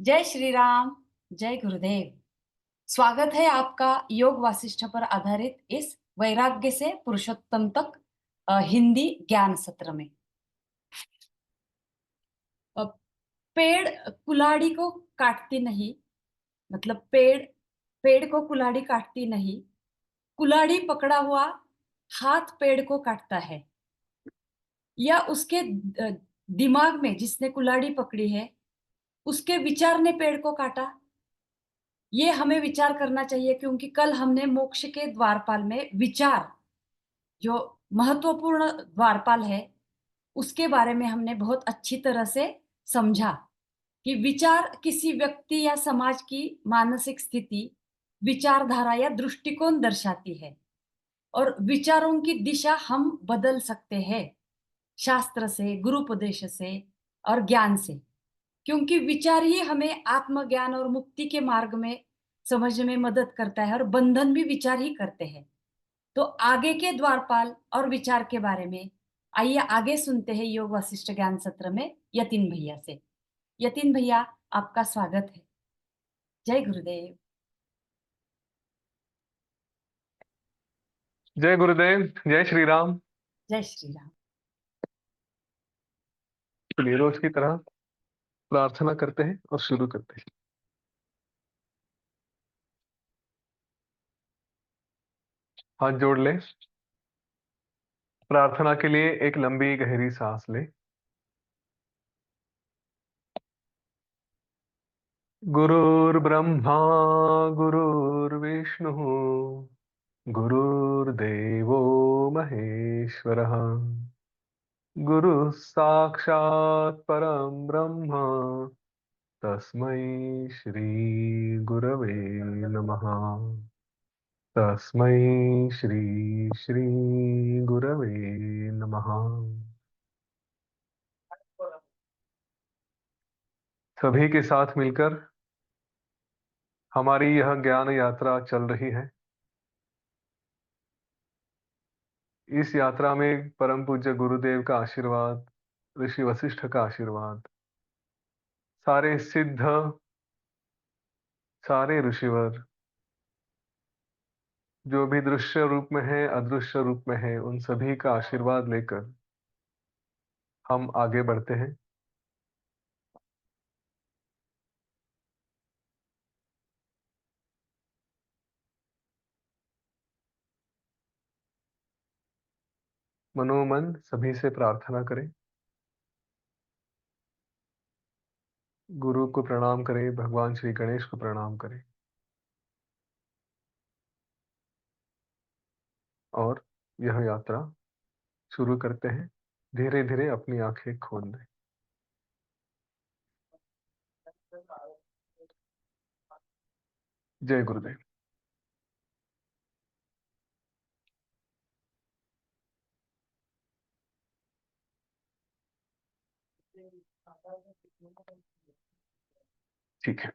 जय श्री राम। जय गुरुदेव। स्वागत है आपका योग वासिष्ठ पर आधारित इस वैराग्य से पुरुषोत्तम तक हिंदी ज्ञान सत्र में। अ, पेड़ कुल्हाड़ी को काटती नहीं। मतलब पेड़ पेड़ को कुल्हाड़ी काटती नहीं। कुल्हाड़ी पकड़ा हुआ हाथ पेड़ को काटता है, या उसके दिमाग में जिसने कुल्हाड़ी पकड़ी है उसके विचार ने पेड़ को काटा। ये हमें विचार करना चाहिए, क्योंकि कल हमने मोक्ष के द्वारपाल में विचार, जो महत्वपूर्ण द्वारपाल है, उसके बारे में हमने बहुत अच्छी तरह से समझा कि विचार किसी व्यक्ति या समाज की मानसिक स्थिति, विचारधारा या दृष्टिकोण दर्शाती है, और विचारों की दिशा हम बदल सकते हैं शास्त्र से, गुरुपदेश से और ज्ञान से। क्योंकि विचार ही हमें आत्मज्ञान और मुक्ति के मार्ग में समझने में मदद करता है, और बंधन भी विचार ही करते हैं। तो आगे के द्वारपाल और विचार के बारे में आइए आगे सुनते हैं योग वशिष्ठ ज्ञान सत्र में यतीन भैया से। यतीन भैया, आपका स्वागत है। जय गुरुदेव। जय गुरुदेव। जय श्री राम। जय श्री राम। चलिए रोज की तरह प्रार्थना करते हैं और शुरू करते हैं। हाथ जोड़ लें। प्रार्थना के लिए एक लंबी गहरी सांस लें। गुरुर्ब्रह्मा गुरुर्विष्णु गुरुर्देवो महेश्वरः। गुरु साक्षात् परम ब्रह्म तस्मै श्री गुरवे नमः। तस्मै श्री श्री गुरवे नमः। सभी के साथ मिलकर हमारी यह ज्ञान यात्रा चल रही है। इस यात्रा में परम पूज्य गुरुदेव का आशीर्वाद, ऋषि वशिष्ठ का आशीर्वाद, सारे सिद्ध, सारे ऋषिवर, जो भी दृश्य रूप में है, अदृश्य रूप में है, उन सभी का आशीर्वाद लेकर हम आगे बढ़ते हैं। मनोमन सभी से प्रार्थना करें। गुरु को प्रणाम करें, भगवान श्री गणेश को प्रणाम करें, और यह यात्रा शुरू करते हैं। धीरे धीरे अपनी आंखें खोल दें। जय गुरुदेव। ठीक है।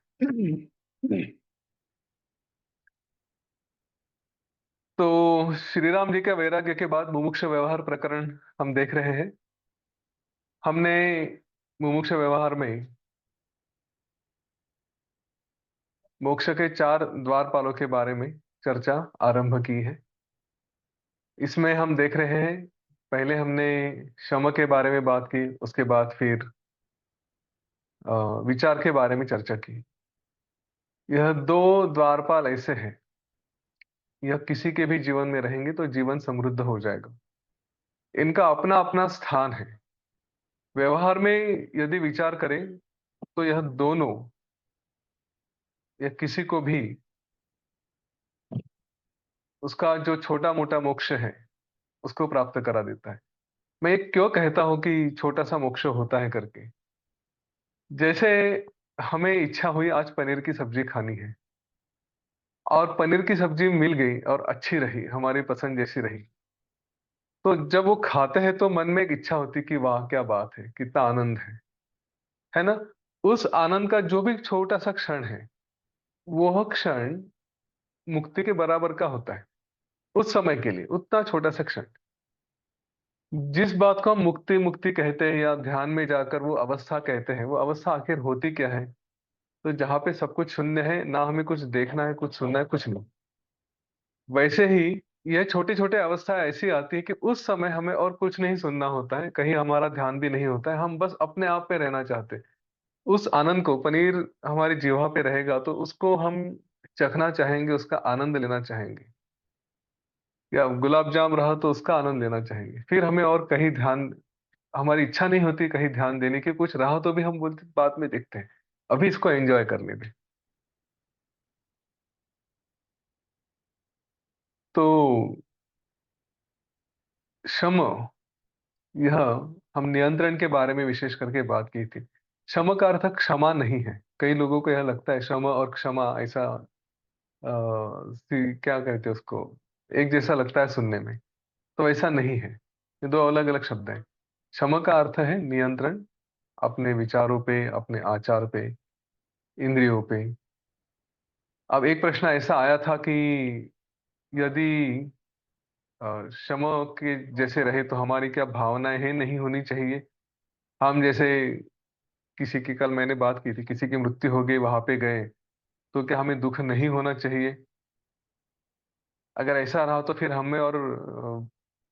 तो श्री राम जी के वैराग्य के बाद मुमुक्ष व्यवहार प्रकरण हम देख रहे हैं। हमने मुमुक्ष व्यवहार में मोक्ष के 4 द्वारपालों के बारे में चर्चा आरंभ की है। इसमें हम देख रहे हैं, पहले हमने शम के बारे में बात की, उसके बाद फिर विचार के बारे में चर्चा की। यह 2 द्वारपाल ऐसे हैं, यह किसी के भी जीवन में रहेंगे तो जीवन समृद्ध हो जाएगा। इनका अपना अपना स्थान है। व्यवहार में यदि विचार करें तो यह दोनों, यह किसी को भी उसका जो छोटा मोटा मोक्ष है उसको प्राप्त करा देता है। मैं ये क्यों कहता हूं कि छोटा सा मोक्ष होता है करके? जैसे हमें इच्छा हुई आज पनीर की सब्जी खानी है, और पनीर की सब्जी मिल गई और अच्छी रही, हमारी पसंद जैसी रही, तो जब वो खाते हैं तो मन में एक इच्छा होती कि वाह क्या बात है, कितना आनंद है ना? उस आनंद का जो भी छोटा सा क्षण है, वह क्षण मुक्ति के बराबर का होता है। उस समय के लिए उतना छोटा सा क्षण, जिस बात को हम मुक्ति मुक्ति कहते हैं या ध्यान में जाकर वो अवस्था कहते हैं, वो अवस्था आखिर होती क्या है? तो जहाँ पे सब कुछ शून्य है, ना हमें कुछ देखना है, कुछ सुनना है, कुछ नहीं। वैसे ही यह छोटी-छोटी अवस्था ऐसी आती है कि उस समय हमें और कुछ नहीं सुनना होता है, कहीं हमारा ध्यान भी नहीं होता है, हम बस अपने आप पे रहना चाहते हैं। उस आनंद को पनीर हमारी जिह्वा पे रहेगा तो उसको हम चखना चाहेंगे, उसका आनंद लेना चाहेंगे। या गुलाब जाम रहा तो उसका आनंद लेना चाहेंगे। फिर हमें और कहीं ध्यान हमारी इच्छा नहीं होती कहीं ध्यान देने की, कुछ रहा तो भी हम बोलते बाद में देखते हैं, अभी इसको एन्जॉय करने दें। तो शम यह हम नियंत्रण के बारे में विशेष करके बात की थी। शम का अर्थ क्षमा नहीं है। कई लोगों को यह लगता है शम और क्षमा ऐसा क्या कहते हैं उसको, एक जैसा लगता है सुनने में। तो ऐसा नहीं है, ये दो अलग अलग शब्द हैं। क्षमा का अर्थ है नियंत्रण, अपने विचारों पे, अपने आचार पे, इंद्रियों पे। अब एक प्रश्न ऐसा आया था कि यदि क्षमा के जैसे रहे तो हमारी क्या भावनाएं हैं नहीं होनी चाहिए। हम जैसे किसी की, कल मैंने बात की थी, किसी की मृत्यु हो गई, वहां पे गए, तो क्या हमें दुख नहीं होना चाहिए? अगर ऐसा रहा तो फिर हमें और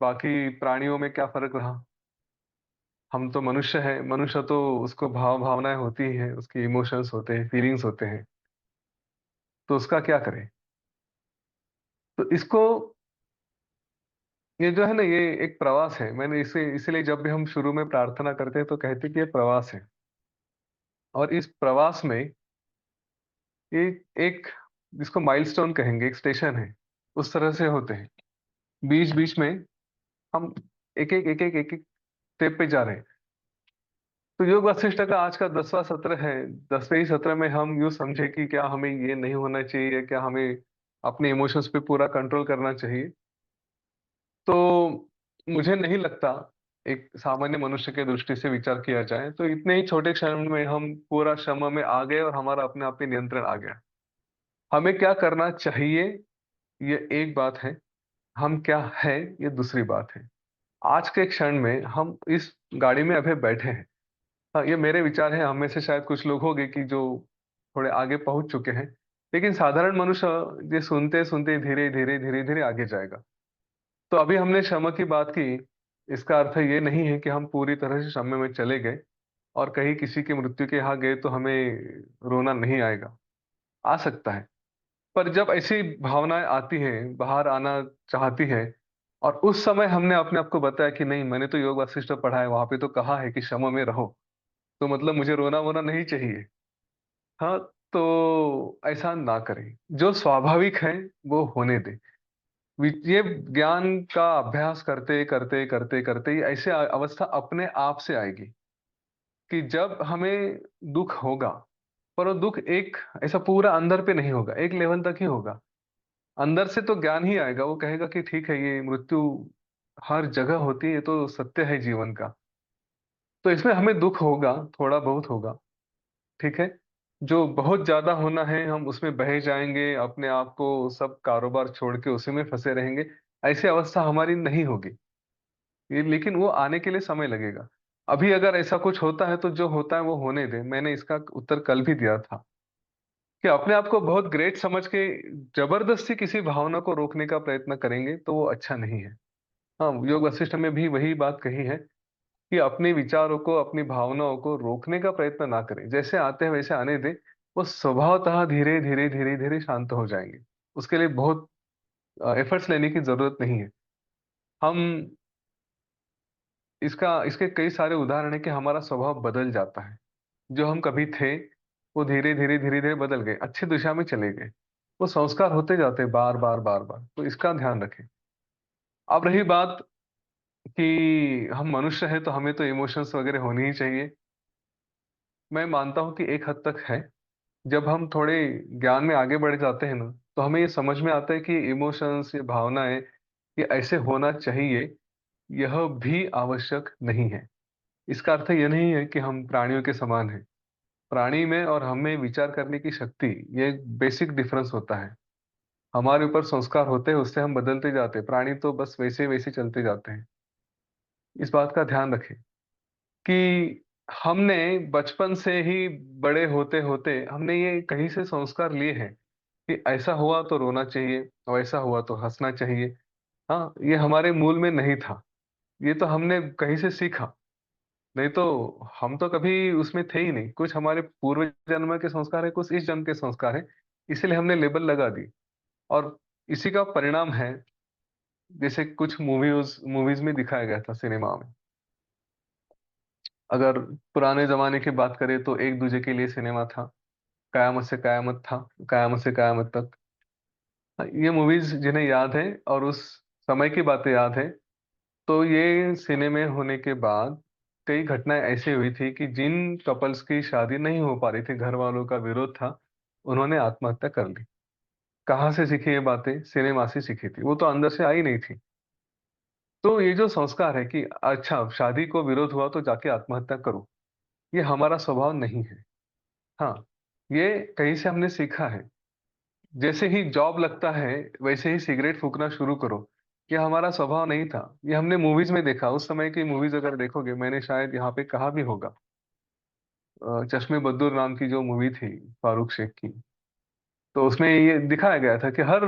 बाकी प्राणियों में क्या फर्क रहा? हम तो मनुष्य हैं, मनुष्य तो उसको भावनाएं होती ही हैं, उसके इमोशंस होते हैं, फीलिंग्स होते हैं, तो उसका क्या करें? तो इसको, ये जो है ना, ये एक प्रवास है। मैंने इसे इसलिए जब भी हम शुरू में प्रार्थना करते हैं तो कहते हैं कि ये प्रवास है। और इस प्रवास में ये एक, जिसको माइलस्टोन कहेंगे, एक स्टेशन है, उस तरह से होते हैं। बीच बीच में हम एक एक स्टेप पे जा रहे हैं। तो योग वासिष्ठ का आज का 10वां सत्र है। 10वें ही सत्र में हम यूं समझे कि क्या हमें ये नहीं होना चाहिए, क्या हमें अपने इमोशंस पे पूरा कंट्रोल करना चाहिए। तो मुझे नहीं लगता, एक सामान्य मनुष्य के दृष्टि से विचार किया जाए तो इतने ही छोटे क्षण में हम पूरा क्षमा में आ गए और हमारा अपने आप पे नियंत्रण आ गया। हमें क्या करना चाहिए ये एक बात है, हम क्या है ये दूसरी बात है। आज के क्षण में हम इस गाड़ी में अभी बैठे हैं। हाँ, ये मेरे विचार हैं, हम में से शायद कुछ लोग होंगे कि जो थोड़े आगे पहुंच चुके हैं, लेकिन साधारण मनुष्य ये सुनते सुनते धीरे धीरे धीरे धीरे आगे जाएगा। तो अभी हमने क्षमा की बात की, इसका अर्थ ये नहीं है कि हम पूरी तरह से क्षमा में चले गए और कहीं किसी की मृत्यु के यहाँ गए तो हमें रोना नहीं आएगा। आ सकता है, पर जब ऐसी भावनाएं आती हैं, बाहर आना चाहती है, और उस समय हमने अपने आप को बताया कि नहीं, मैंने तो योग वासिष्ठ पढ़ा है, वहां पे तो कहा है कि क्षमा में रहो, तो मतलब मुझे रोना वोना नहीं चाहिए। हाँ, तो ऐसा ना करें। जो स्वाभाविक है वो होने दे। ये ज्ञान का अभ्यास करते करते करते करते ये ऐसे अवस्था अपने आप से आएगी कि जब हमें दुख होगा, पर वो दुख एक ऐसा पूरा अंदर पे नहीं होगा, एक लेवल तक ही होगा। अंदर से तो ज्ञान ही आएगा, वो कहेगा कि ठीक है, ये मृत्यु हर जगह होती है, ये तो सत्य है जीवन का। तो इसमें हमें दुख होगा, थोड़ा बहुत होगा, ठीक है। जो बहुत ज्यादा होना है हम उसमें बह जाएंगे, अपने आप को सब कारोबार छोड़ के उसी में फंसे रहेंगे, ऐसी अवस्था हमारी नहीं होगी। ये लेकिन वो आने के लिए समय लगेगा। अभी अगर ऐसा कुछ होता है तो जो होता है वो होने दे। मैंने इसका उत्तर कल भी दिया था कि अपने आप को बहुत ग्रेट समझ के जबरदस्ती किसी भावना को रोकने का प्रयत्न करेंगे तो वो अच्छा नहीं है। हाँ, योग वशिष्ठ में भी वही बात कही है कि अपने विचारों को, अपनी भावनाओं को रोकने का प्रयत्न ना करें, जैसे आते हैं वैसे आने दें। वो स्वभावतः धीरे धीरे धीरे धीरे शांत हो जाएंगे। उसके लिए बहुत एफर्ट्स लेने की जरूरत नहीं है। हम इसके कई सारे उदाहरण है कि हमारा स्वभाव बदल जाता है। जो हम कभी थे वो धीरे धीरे धीरे धीरे बदल गए, अच्छी दिशा में चले गए। वो संस्कार होते जाते हैं बार बार बार बार, तो इसका ध्यान रखें। अब रही बात कि हम मनुष्य हैं तो हमें तो इमोशंस वगैरह होनी ही चाहिए। मैं मानता हूँ कि एक हद तक है। जब हम थोड़े ज्ञान में आगे बढ़ जाते हैं ना, तो हमें ये समझ में आता है कि इमोशंस, ये भावनाएं, ये ऐसे होना चाहिए, यह भी आवश्यक नहीं है। इसका अर्थ ये नहीं है कि हम प्राणियों के समान हैं। प्राणी में और हम में विचार करने की शक्ति, ये एक बेसिक डिफरेंस होता है। हमारे ऊपर संस्कार होते हैं, उससे हम बदलते जाते हैं। प्राणी तो बस वैसे वैसे चलते जाते हैं। इस बात का ध्यान रखें कि हमने बचपन से ही बड़े होते-होते हमने ये कहीं से संस्कार लिए हैं कि ऐसा हुआ तो रोना चाहिए, वैसा हुआ तो हँसना चाहिए। हाँ, ये हमारे मूल में नहीं था। ये तो हमने कहीं से सीखा। नहीं तो हम तो कभी उसमें थे ही नहीं। कुछ हमारे पूर्व जन्म के संस्कार है, कुछ इस जन्म के संस्कार हैं, इसीलिए हमने लेबल लगा दी। और इसी का परिणाम है, जैसे कुछ मूवीज़ में दिखाया गया था सिनेमा में। अगर पुराने ज़माने की बात करें तो एक-दूजे के लिए सिनेमा था। कयामत से कयामत था, कयामत से कयामत तक। ये मूवीज़ जिन्हें याद है और उस समय की बातें याद है, तो ये सिनेमे होने के बाद कई घटनाएँ ऐसी हुई थी कि जिन कपल्स की शादी नहीं हो पा रही थी, घर वालों का विरोध था, उन्होंने आत्महत्या कर ली। कहाँ से सीखी ये बातें? सिनेमा से सीखी थी। वो तो अंदर से आई नहीं थी। तो ये जो संस्कार है कि अच्छा शादी को विरोध हुआ तो जाके आत्महत्या करो, ये हमारा स्वभाव नहीं है। हाँ, ये कहीं से हमने सीखा है। जैसे ही जॉब लगता है, वैसे ही सिगरेट फूँकना शुरू करो। ये हमारा स्वभाव नहीं था। ये हमने मूवीज़ में देखा। उस समय की मूवीज़ अगर देखोगे, मैंने शायद यहाँ पे कहा भी होगा। चश्मे बद्दूर नाम की जो मूवी थी फारूक शेख की, तो उसमें ये दिखाया गया था कि हर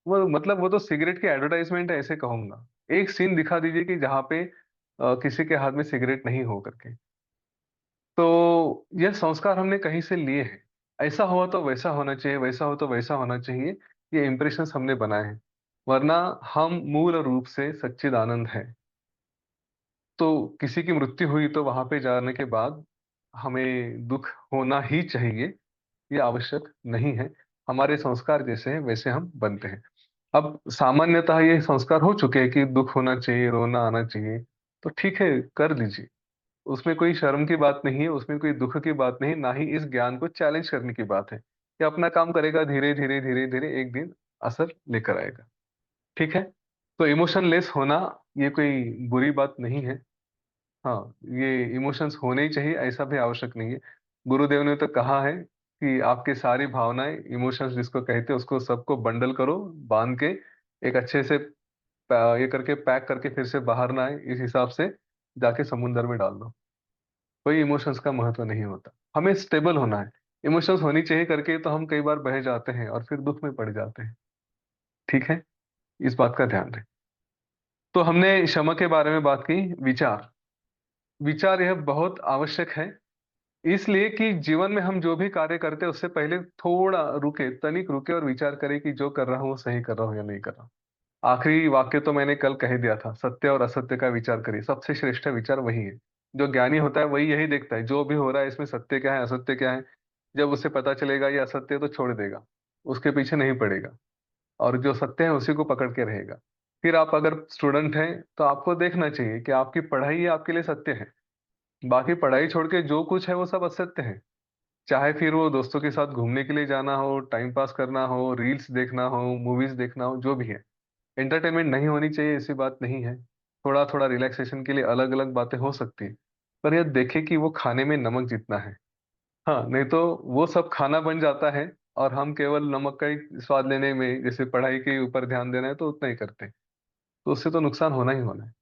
वो मतलब वो तो सिगरेट की एडवर्टाइज़मेंट है ऐसे कहूँगा। एक सीन दिखा दीजिए कि जहाँ पे किसी के हाथ में सिगरेट नहीं हो करके। तो यह संस्कार हमने कहीं से लिए हैं। ऐसा हुआ तो वैसा होना चाहिए, वैसा हो तो वैसा होना चाहिए, ये इंप्रेशंस हमने बनाए हैं। वरना हम मूल रूप से सच्चिदानंद हैं। तो किसी की मृत्यु हुई तो वहाँ पे जाने के बाद हमें दुःख होना ही चाहिए, ये आवश्यक नहीं है। हमारे संस्कार जैसे हैं वैसे हम बनते हैं। अब सामान्यतः ये संस्कार हो चुके हैं कि दुःख होना चाहिए, रोना आना चाहिए, तो ठीक है, कर लीजिए। उसमें कोई शर्म की बात नहीं है, उसमें कोई दुःख की बात नहीं, ना ही इस ज्ञान को चैलेंज करने की बात है। ये अपना काम करेगा धीरे-धीरे, धीरे-धीरे एक दिन असर लेकर आएगा। ठीक है? तो इमोशनलेस होना ये कोई बुरी बात नहीं है। हाँ, ये इमोशंस होने ही चाहिए ऐसा भी आवश्यक नहीं है। गुरुदेव ने तो कहा है कि आपकी सारी भावनाएँ, इमोशंस जिसको कहते हैं उसको सबको बंडल करो, बाँध के एक अच्छे से ये करके पैक करके फिर से बाहर ना आए, इस हिसाब से जाके समुद्र में डाल दो। कोई इमोशंस का महत्व नहीं होता। हमें स्टेबल होना है। इमोशंस होनी चाहिए करके तो हम कई बार बह जाते हैं और फिर दुःख में पड़ जाते हैं। ठीक है? इस बात का ध्यान रखें। तो हमने क्षमा के बारे में बात की, विचार। विचार यह बहुत आवश्यक है, इसलिए कि जीवन में हम जो भी कार्य करते हैं उससे पहले थोड़ा रुके, तनिक रुके और विचार करें कि जो कर रहा हूँ वो सही कर रहा हूँ या नहीं कर रहा हूँ। आखिरी वाक्य तो मैंने कल कह दिया था, सत्य और असत्य का विचार करिए, सबसे श्रेष्ठ विचार वही है। जो ज्ञानी होता है वही यही देखता है, जो भी हो रहा है इसमें सत्य क्या है, असत्य क्या है। जब उसे पता चलेगा ये असत्य है तो छोड़ देगा, उसके पीछे नहीं पड़ेगा और जो सत्य है उसी को पकड़ के रहेगा। फिर आप अगर स्टूडेंट हैं, तो आपको देखना चाहिए कि आपकी पढ़ाई ही आपके लिए सत्य है। बाकी पढ़ाई छोड़ के जो कुछ है वो सब असत्य है। चाहे फिर वो दोस्तों के साथ घूमने के लिए जाना हो, टाइम पास करना हो, रील्स देखना हो, मूवीज़ देखना हो, जो भी है। एंटरटेनमेंट नहीं होनी चाहिए ऐसी बात नहीं है। थोड़ा-थोड़ा रिलैक्सेशन के लिए अलग-अलग बातें हो सकती हैं। पर यह देखें कि वो खाने में नमक जितना है। हाँ, नहीं तो वो सब खाना बन जाता है और हम केवल नमक का ही स्वाद लेने में जैसे पढ़ाई के ऊपर ध्यान देना है तो उतना ही करते हैं। तो उससे तो नुकसान होना ही होना है।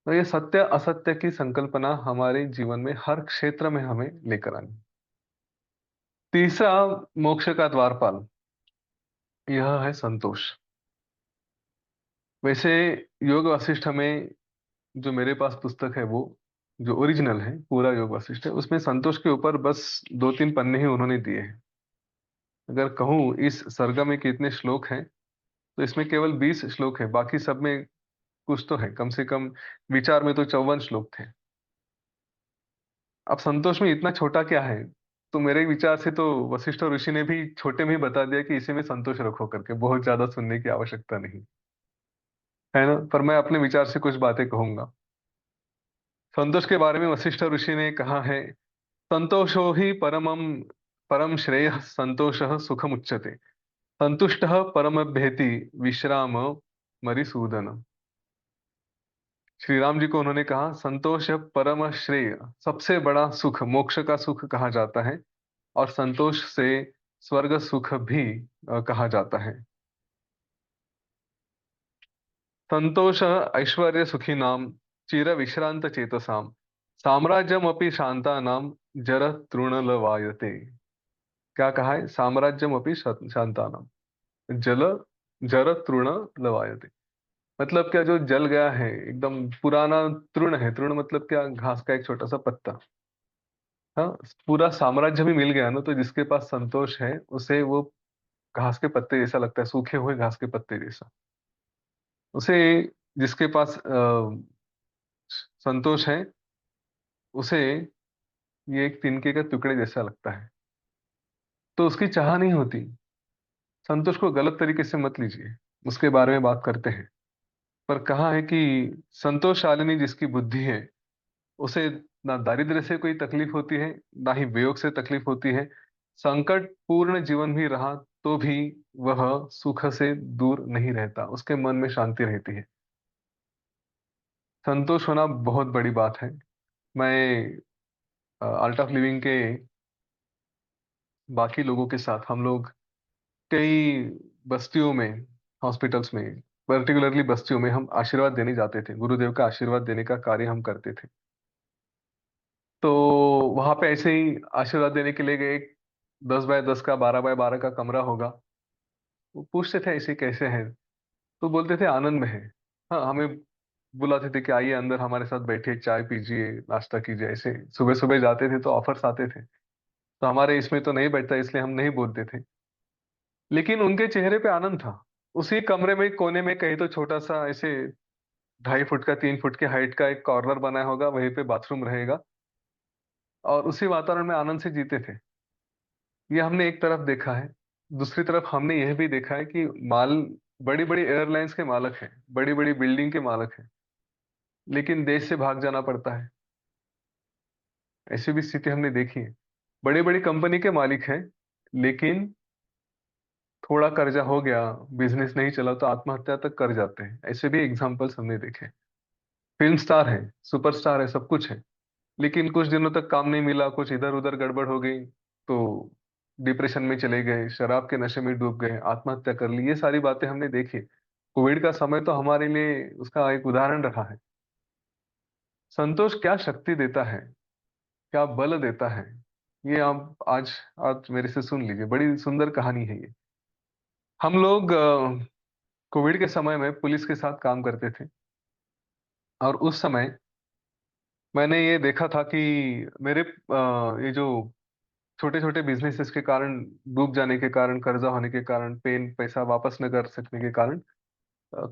तो ये सत्य-असत्य की संकल्पना हमारे जीवन में हर क्षेत्र में हमें लेकर आनी। तीसरा मोक्ष का द्वारपाल, यह है संतोष। वैसे योग वासिष्ठ में जो मेरे पास पुस्तक है वो जो ओरिजिनल है, पूरा योग वासिष्ठ है, उसमें संतोष के ऊपर बस 2-3 पन्ने ही उन्होंने दिए हैं। अगर कहूँ इस सर्ग में कितने श्लोक हैं, तो इसमें केवल 20 श्लोक हैं, बाकी सब में कुछ तो है, कम से कम विचार में तो 54 श्लोक थे। अब संतोष में इतना छोटा क्या है? तो मेरे विचार से तो वशिष्ठ ऋषि ने भी छोटे में ही बता दिया कि इसी में संतोष रखो करके, बहुत ज़्यादा सुनने की आवश्यकता नहीं, है ना? पर मैं अपने विचार से कुछ बातें कहूँगा। संतोष के बारे में वशिष्ठ ऋषि ने कहा है, संतोषो हि परम श्रेयः संतोषः सुखमुच्यते। संतुष्टः परमभ्येति विश्राम मरिसूदन। श्री राम जी को उन्होंने कहा, संतोष परम श्रेय, सबसे बड़ा सुख, मोक्ष का सुख कहा जाता है और संतोष से स्वर्ग सुख भी कहा जाता है। संतोष ऐश्वर्य सुखी नाम चिर विश्रांत चेतसाम साम्राज्यमपि शान्तानां जरः तृणलवायते। क्या कहा है? साम्राज्यमपि शान्तानां जल जर तृण लवायते। मतलब क्या, जो जल गया है एकदम पुराना तृण है, तृण मतलब क्या, घास का एक छोटा सा पत्ता। हाँ, पूरा साम्राज्य भी मिल गया ना, तो जिसके पास संतोष है उसे वो घास के पत्ते जैसा लगता है, सूखे हुए घास के पत्ते जैसा। उसे, जिसके पास संतोष है, उसे ये एक तिनके के टुकड़े जैसा लगता है। तो उसकी चाह नहीं होती। संतोष को गलत तरीके से मत लीजिए, उसके बारे में बात करते हैं। पर कहा है कि संतोषशालिनी जिसकी बुद्धि है, उसे ना दारिद्र्य से कोई तकलीफ होती है, ना ही वियोग से तकलीफ होती है। संकट पूर्ण जीवन भी रहा तो भी वह सुख से दूर नहीं रहता, उसके मन में शांति रहती है। संतोष होना बहुत बड़ी बात है। मैं आर्ट ऑफ लिविंग के बाकी लोगों के साथ, हम लोग कई बस्तियों में, हॉस्पिटल्स में, पर्टिकुलरली बस्तियों में हम आशीर्वाद देने जाते थे, गुरुदेव का आशीर्वाद देने का कार्य हम करते थे। तो वहां पे ऐसे ही आशीर्वाद देने के लिए गए। 10 बाय 10 का, 12 बाय 12 का कमरा होगा। वो पूछते थे ऐसे कैसे हैं, तो बोलते थे आनंद में है। हाँ, हमें बुलाते थे कि आइए अंदर हमारे साथ बैठिए, चाय पीजिए, नाश्ता कीजिए। ऐसे सुबह सुबह जाते थे तो ऑफर्स आते थे, तो हमारे इसमें तो नहीं बैठता, इसलिए हम नहीं बोलते थे। लेकिन उनके चेहरे पे आनंद था। उसी कमरे में कोने में कहीं तो छोटा सा ऐसे 2.5 फुट का, 3 फुट की हाइट का एक कॉर्नर बना होगा, वहीं पे बाथरूम रहेगा, और उसी वातावरण में आनंद से जीते थे। ये हमने एक तरफ देखा है। दूसरी तरफ हमने यह भी देखा है कि माल, बड़ी बड़ी एयरलाइंस के मालक हैं, बड़ी बड़ी बिल्डिंग के मालक हैं, लेकिन देश से भाग जाना पड़ता है। ऐसी भी स्थिति हमने देखी है। बड़ी बड़ी कंपनी के मालिक हैं, लेकिन थोड़ा कर्जा हो गया, बिजनेस नहीं चला तो आत्महत्या तक कर जाते हैं। ऐसे भी एग्जाम्पल्स हमने देखे। फिल्म स्टार है, सुपरस्टार है, सब कुछ है, लेकिन कुछ दिनों तक काम नहीं मिला, कुछ इधर उधर गड़बड़ हो गई, तो डिप्रेशन में चले गए, शराब के नशे में डूब गए, आत्महत्या कर ली। ये सारी बातें हमने देखी। कोविड का समय तो हमारे लिए उसका एक उदाहरण रहा है। संतोष क्या शक्ति देता है, क्या बल देता है, ये आप आज आज मेरे से सुन लीजिए। बड़ी सुंदर कहानी है ये। हम लोग कोविड के समय में पुलिस के साथ काम करते थे, और उस समय मैंने ये देखा था कि मेरे ये जो छोटे छोटे बिजनेसेस के कारण, डूब जाने के कारण, कर्जा होने के कारण, पेन पैसा वापस न कर सकने के कारण,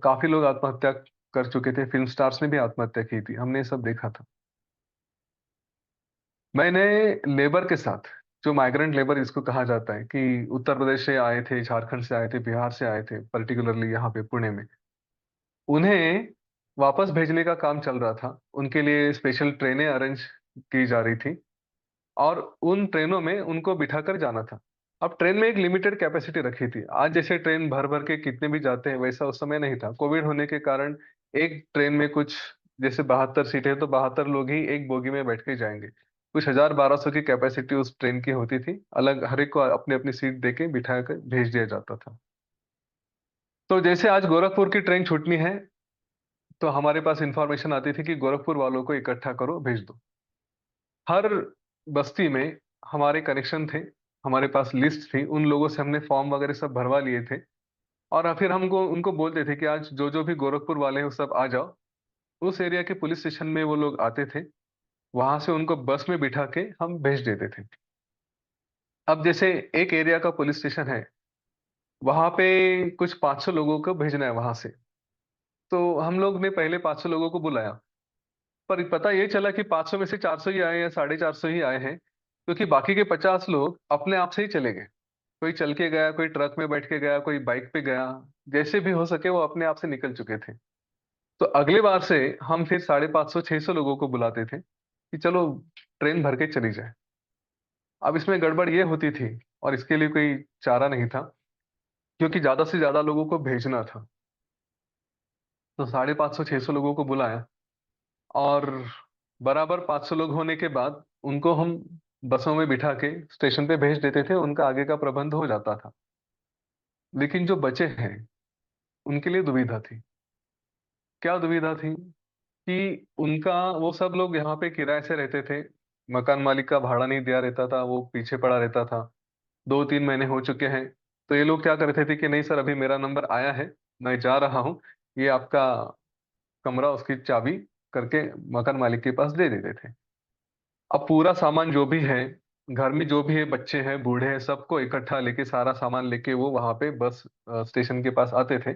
काफी लोग आत्महत्या कर चुके थे। फिल्म स्टार्स ने भी आत्महत्या की थी, हमने ये सब देखा था। मैंने लेबर के साथ, जो माइग्रेंट लेबर इसको कहा जाता है, कि उत्तर प्रदेश से आए थे, झारखंड से आए थे, बिहार से आए थे, पर्टिकुलरली यहाँ पे पुणे में, उन्हें वापस भेजने का काम चल रहा था। उनके लिए स्पेशल ट्रेनें अरेंज की जा रही थी, और उन ट्रेनों में उनको बिठाकर जाना था। अब ट्रेन में एक लिमिटेड कैपेसिटी रखी थी। आज जैसे ट्रेन भर भर के कितने भी जाते हैं, वैसा उस समय नहीं था। कोविड होने के कारण एक ट्रेन में कुछ, जैसे 72 सीटें, तो 72 लोग ही एक बोगी में बैठ के जाएंगे। कुछ 1000-1200 की कैपेसिटी उस ट्रेन की होती थी। अलग हर एक को अपनी अपनी सीट दे के बिठा कर भेज दिया जाता था। तो जैसे आज गोरखपुर की ट्रेन छूटनी है, तो हमारे पास इंफॉर्मेशन आती थी कि गोरखपुर वालों को इकट्ठा करो, भेज दो। हर बस्ती में हमारे कनेक्शन थे, हमारे पास लिस्ट थी, उन लोगों से हमने फॉर्म वगैरह सब भरवा लिए थे। और फिर हमको उनको बोलते थे कि आज जो जो भी गोरखपुर वाले हैं वो सब आ जाओ। उस एरिया के पुलिस स्टेशन में वो लोग आते थे, वहां से उनको बस में बिठा के हम भेज देते थे। अब जैसे एक एरिया का पुलिस स्टेशन है, वहां पे कुछ 500 लोगों को भेजना है वहां से। तो हम लोग ने पहले 500 लोगों को बुलाया, पर पता ये चला कि 500 में से 400 ही आए या 450 ही आए हैं, क्योंकि बाकी के 50 लोग अपने आप से ही चले गए। कोई चल के गया, कोई ट्रक में बैठ के गया, कोई बाइक पे गया। जैसे भी हो सके वो अपने आप से निकल चुके थे। तो अगली बार से हम फिर 550-600 लोगों को बुलाते थे कि चलो ट्रेन भर के चली जाए। अब इसमें गड़बड़ ये होती थी, और इसके लिए कोई चारा नहीं था, क्योंकि ज्यादा से ज्यादा लोगों को भेजना था। तो 550-600 लोगों को बुलाया, और बराबर 500 लोग होने के बाद उनको हम बसों में बिठा के स्टेशन पे भेज देते थे, उनका आगे का प्रबंध हो जाता था। लेकिन जो बचे हैं, उनके लिए दुविधा थी। क्या दुविधा थी? कि उनका वो सब लोग यहाँ पे किराए से रहते थे। मकान मालिक का भाड़ा नहीं दिया रहता था, वो पीछे पड़ा रहता था। 2-3 महीने हो चुके हैं। तो ये लोग क्या करते थे कि नहीं सर, अभी मेरा नंबर आया है, मैं जा रहा हूँ, ये आपका कमरा, उसकी चाबी करके मकान मालिक के पास दे देते थे। अब पूरा सामान जो भी है, घर में जो भी है, बच्चे हैं, बूढ़े हैं, सबको इकट्ठा लेके, सारा सामान लेके वो वहां पे बस स्टेशन के पास आते थे।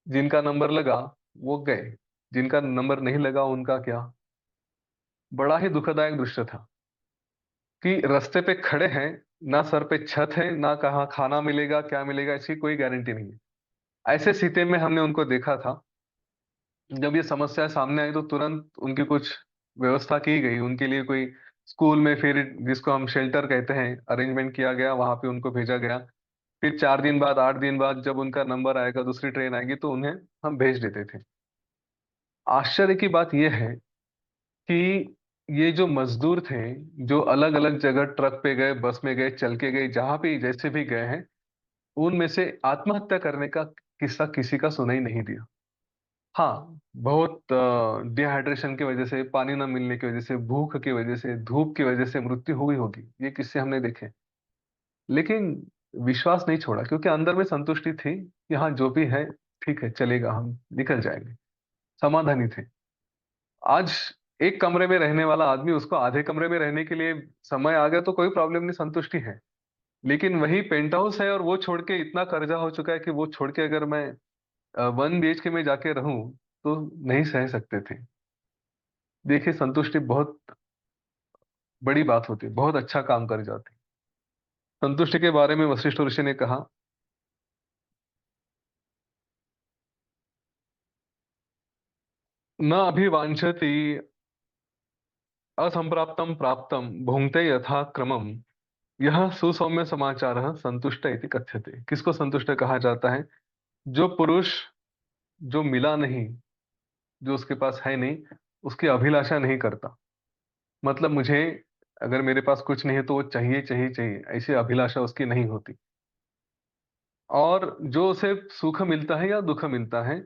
जिनका नंबर लगा वो गए, जिनका नंबर नहीं लगा उनका क्या। बड़ा ही दुखदायक दृश्य था कि रास्ते पे खड़े हैं, ना सर पे छत है, ना कहाँ खाना मिलेगा, क्या मिलेगा, इसकी कोई गारंटी नहीं है। ऐसे स्थिति में हमने उनको देखा था। जब ये समस्या सामने आई तो तुरंत उनकी कुछ व्यवस्था की गई, उनके लिए कोई स्कूल में, फिर जिसको हम शेल्टर कहते हैं, अरेंजमेंट किया गया, वहां पे उनको भेजा गया। फिर 4 दिन बाद, 8 दिन बाद जब उनका नंबर आएगा, दूसरी ट्रेन आएगी, तो उन्हें हम भेज देते थे। आश्चर्य की बात यह है कि ये जो मजदूर थे, जो अलग अलग जगह ट्रक पे गए, बस में गए, चल के गए, जहां पे जैसे भी गए हैं, उनमें से आत्महत्या करने का किस्सा किसी का सुनाई नहीं दिया। हाँ, बहुत डिहाइड्रेशन की वजह से, पानी न मिलने की वजह से, भूख की वजह से, धूप की वजह से मृत्यु हुई होगी, ये किस्से हमने देखे। लेकिन विश्वास नहीं छोड़ा, क्योंकि अंदर में संतुष्टि थी कि हाँ, जो भी है ठीक है, चलेगा, हम निकल जाएंगे। समाधानी थे। आज एक कमरे में रहने वाला आदमी, उसको आधे कमरे में रहने के लिए समय आ गया तो कोई प्रॉब्लम नहीं, संतुष्टि है। लेकिन वही पेंट हाउस है और वो छोड़ के इतना कर्जा हो चुका है कि वो छोड़ के अगर मैं 1 BHK में जाके रहूं तो नहीं सह सकते थे। देखिए, संतुष्टि बहुत बड़ी बात होती है, बहुत अच्छा काम कर जाती है। संतुष्टि के बारे में वशिष्ठ ऋषि ने कहा, न अभिवांछति असंप्राप्तम प्राप्तम भुंक्ते यथा क्रमम, यह सुसौम्य समाचार संतुष्ट इति कथ्यते। किसको संतुष्ट कहा जाता है? जो पुरुष, जो मिला नहीं, जो उसके पास है नहीं, उसकी अभिलाषा नहीं करता। मतलब मुझे, अगर मेरे पास कुछ नहीं है तो वो चाहिए चाहिए चाहिए, ऐसी अभिलाषा उसकी नहीं होती। और जो उसे सुख मिलता है या दुख मिलता है,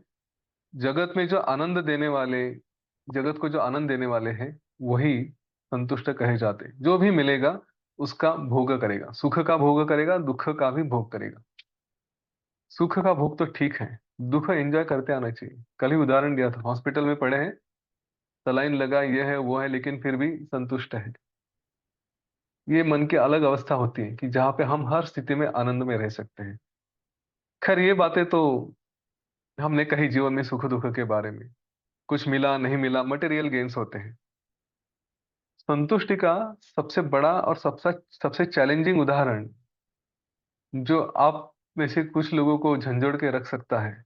जगत में जो आनंद देने वाले, जगत को जो आनंद देने वाले हैं, वही संतुष्ट कहे जाते हैं। जो भी मिलेगा उसका भोग करेगा, सुख का भोग करेगा, दुख का भी भोग करेगा। सुख का भोग तो ठीक है, दुख एंजॉय करते आना चाहिए। कल ही उदाहरण दिया था, हॉस्पिटल में पड़े हैं, सलाइन लगा, ये है वो है, लेकिन फिर भी संतुष्ट है। ये मन की अलग अवस्था होती है कि जहाँ पे हम हर स्थिति में आनंद में रह सकते हैं। खैर, ये बातें तो हमने कही जीवन में सुख दुख के बारे में। कुछ मिला नहीं मिला, मटेरियल गेन्स होते हैं। संतुष्टि का सबसे बड़ा और सबसे सबसे चैलेंजिंग उदाहरण, जो आप में से कुछ लोगों को झंझोड़ के रख सकता है,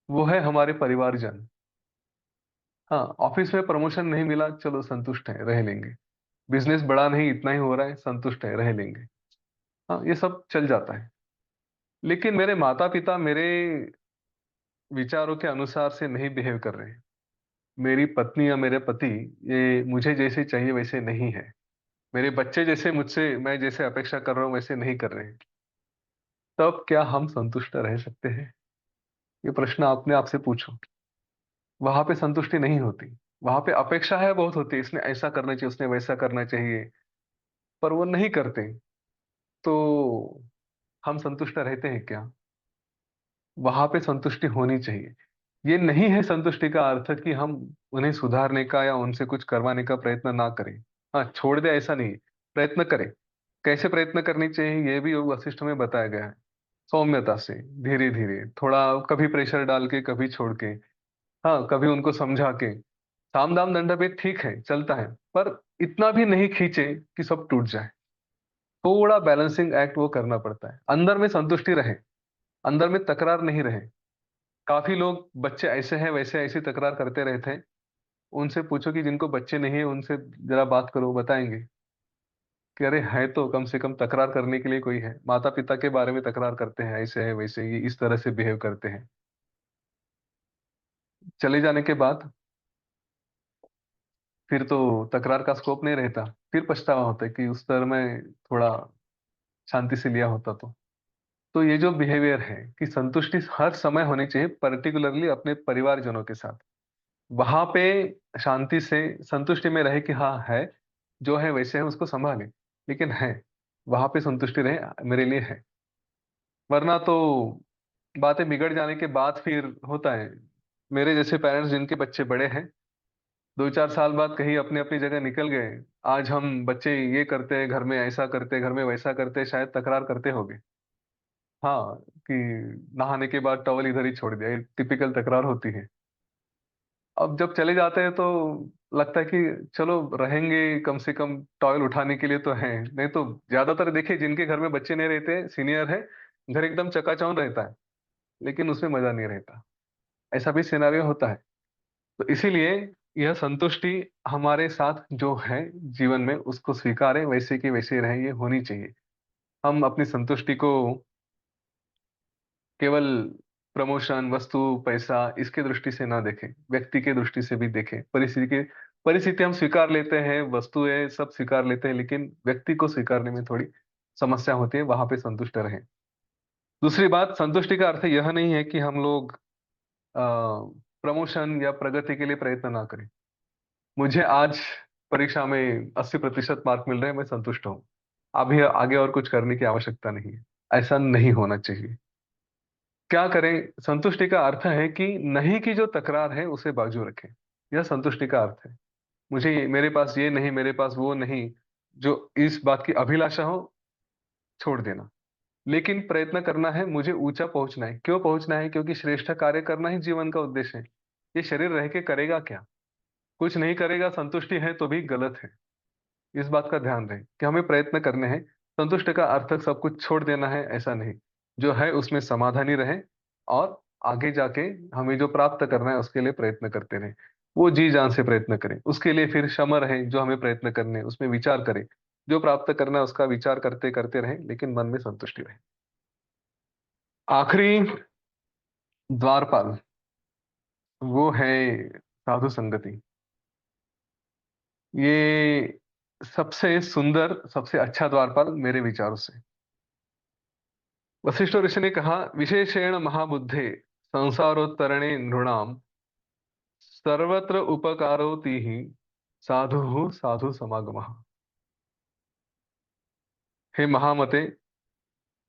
वो है हमारे परिवारजन। हाँ, ऑफिस में प्रमोशन नहीं मिला, चलो संतुष्ट है, रह लेंगे। बिजनेस बड़ा नहीं, इतना ही हो रहा है, संतुष्ट है, रह लेंगे। हाँ, ये सब चल जाता है। लेकिन मेरे माता पिता मेरे विचारों के अनुसार से नहीं बिहेव कर रहे हैं। मेरी पत्नी या मेरे पति, ये मुझे जैसे चाहिए वैसे नहीं है। मेरे बच्चे जैसे, मुझसे मैं जैसे अपेक्षा कर रहा हूँ वैसे नहीं कर रहे हैं। तब क्या हम संतुष्ट रह सकते हैं? ये प्रश्न अपने आप से पूछो। वहां पे संतुष्टि नहीं होती। वहां पे अपेक्षा है बहुत होती है, इसने ऐसा करना चाहिए, उसने वैसा करना चाहिए, पर वो नहीं करते। तो हम संतुष्ट रहते हैं क्या? वहां पे संतुष्टि होनी चाहिए। ये नहीं है संतुष्टि का अर्थ कि हम उन्हें सुधारने का या उनसे कुछ करवाने का प्रयत्न ना करें। हाँ, छोड़ दे ऐसा नहीं, प्रयत्न करें। कैसे प्रयत्न करनी चाहिए ये भी योग वशिष्ठ में बताया गया है। सौम्यता से, धीरे धीरे, थोड़ा, कभी प्रेशर डाल के, कभी छोड़ के, हाँ, कभी उनको समझा के। साम दाम दंड भेद ठीक है, चलता है, पर इतना भी नहीं खींचे कि सब टूट जाए। थोड़ा बैलेंसिंग एक्ट वो करना पड़ता है, अंदर में संतुष्टि रहे, अंदर में तकरार नहीं रहे। काफी लोग, बच्चे ऐसे हैं वैसे, ऐसी तकरार करते रहते हैं। उनसे पूछो कि जिनको बच्चे नहीं है, उनसे जरा बात करो, बताएंगे कि अरे है तो कम से कम तकरार करने के लिए कोई है। माता पिता के बारे में तकरार करते हैं, ऐसे है वैसे, ये इस तरह से बिहेव करते हैं। चले जाने के बाद फिर तो तकरार का स्कोप नहीं रहता। फिर पछतावा होता है कि उस तरह मैं थोड़ा शांति से लिया होता तो ये जो बिहेवियर है कि संतुष्टि हर समय होनी चाहिए, पर्टिकुलरली अपने परिवारजनों के साथ। वहाँ पे शांति से संतुष्टि में रहे कि हाँ, है, जो है वैसे है उसको सँभालें, लेकिन है, वहाँ पे संतुष्टि रहे मेरे लिए है। वरना तो बातें बिगड़ जाने के बाद फिर होता है। मेरे जैसे पेरेंट्स जिनके बच्चे बड़े हैं, 2-4 साल बाद कहीं अपनी-अपनी जगह निकल गए। आज हम बच्चे ये करते हैं, घर में ऐसा करते हैं, घर में वैसा करते हैं, शायद तकरार करते होंगे। हाँ, कि नहाने के बाद टॉवल इधर ही छोड़ दिया, ये टिपिकल तकरार होती है। अब जब चले जाते हैं तो लगता है कि चलो रहेंगे, कम से कम टॉवल उठाने के लिए तो हैं। नहीं तो ज़्यादातर देखिए जिनके घर में बच्चे नहीं रहते, सीनियर है, घर एकदम चकाचौंध रहता है, लेकिन उसमें मज़ा नहीं रहता। ऐसा भी सिनेरियो होता है। तो इसीलिए यह संतुष्टि हमारे साथ जो है जीवन में उसको स्वीकारें, वैसे की वैसे रहें, ये होनी चाहिए। हम अपनी संतुष्टि को केवल प्रमोशन, वस्तु, पैसा इसकी दृष्टि से ना देखें, व्यक्ति की दृष्टि से भी देखें। परिस्थिति हम स्वीकार लेते हैं, वस्तुएँ सब स्वीकार लेते हैं, लेकिन व्यक्ति को स्वीकारने में थोड़ी समस्या होती है, वहाँ पे संतुष्ट रहें। दूसरी बात, संतुष्टि का अर्थ यह नहीं है कि हम लोग प्रमोशन या प्रगति के लिए प्रयत्न ना करें। मुझे आज परीक्षा में 80% मार्क मिल रहे हैं, मैं संतुष्ट हूँ। अभी आगे और कुछ करने की आवश्यकता नहीं है। ऐसा नहीं होना चाहिए। क्या करें? संतुष्टि का अर्थ है कि नहीं की जो तकरार है, उसे बाजू रखें। यह संतुष्टि का अर्थ है। मेरे पास ये नहीं, मेरे पास वो नहीं, जो इस बात की अभिलाषा हो, छोड़ देना। लेकिन प्रयत्न करना है, मुझे ऊँचा पहुँचना है। क्यों पहुँचना है? क्योंकि श्रेष्ठ कार्य करना ही जीवन का उद्देश्य है। ये शरीर रह के करेगा क्या? कुछ नहीं करेगा, संतुष्टि है तो भी गलत है। इस बात का ध्यान रहे कि हमें प्रयत्न करने हैं। संतुष्ट का अर्थ सब कुछ छोड़ देना है, ऐसा नहीं। जो है उसमें समाधानी रहें और आगे जाके हमें जो प्राप्त करना है उसके लिए प्रयत्न करते रहें। वो जी-जान से प्रयत्न करें। उसके लिए फिर क्षमा रहें, जो हमें प्रयत्न करने हैं उसमें विचार करें। जो प्राप्त करना है उसका विचार करते-करते रहें, लेकिन मन में संतुष्टि रहे। आखिरी द्वारपाल वो है साधु संगति। ये सबसे सुंदर, सबसे अच्छा द्वारपाल मेरे विचारों से। वशिष्ठ ऋषि ने कहा, विशेषेण महाबुद्धे संसारोत्तरणे नृणाम सर्वत्र उपकारोति ही साधु साधु समागमः। हे महामते,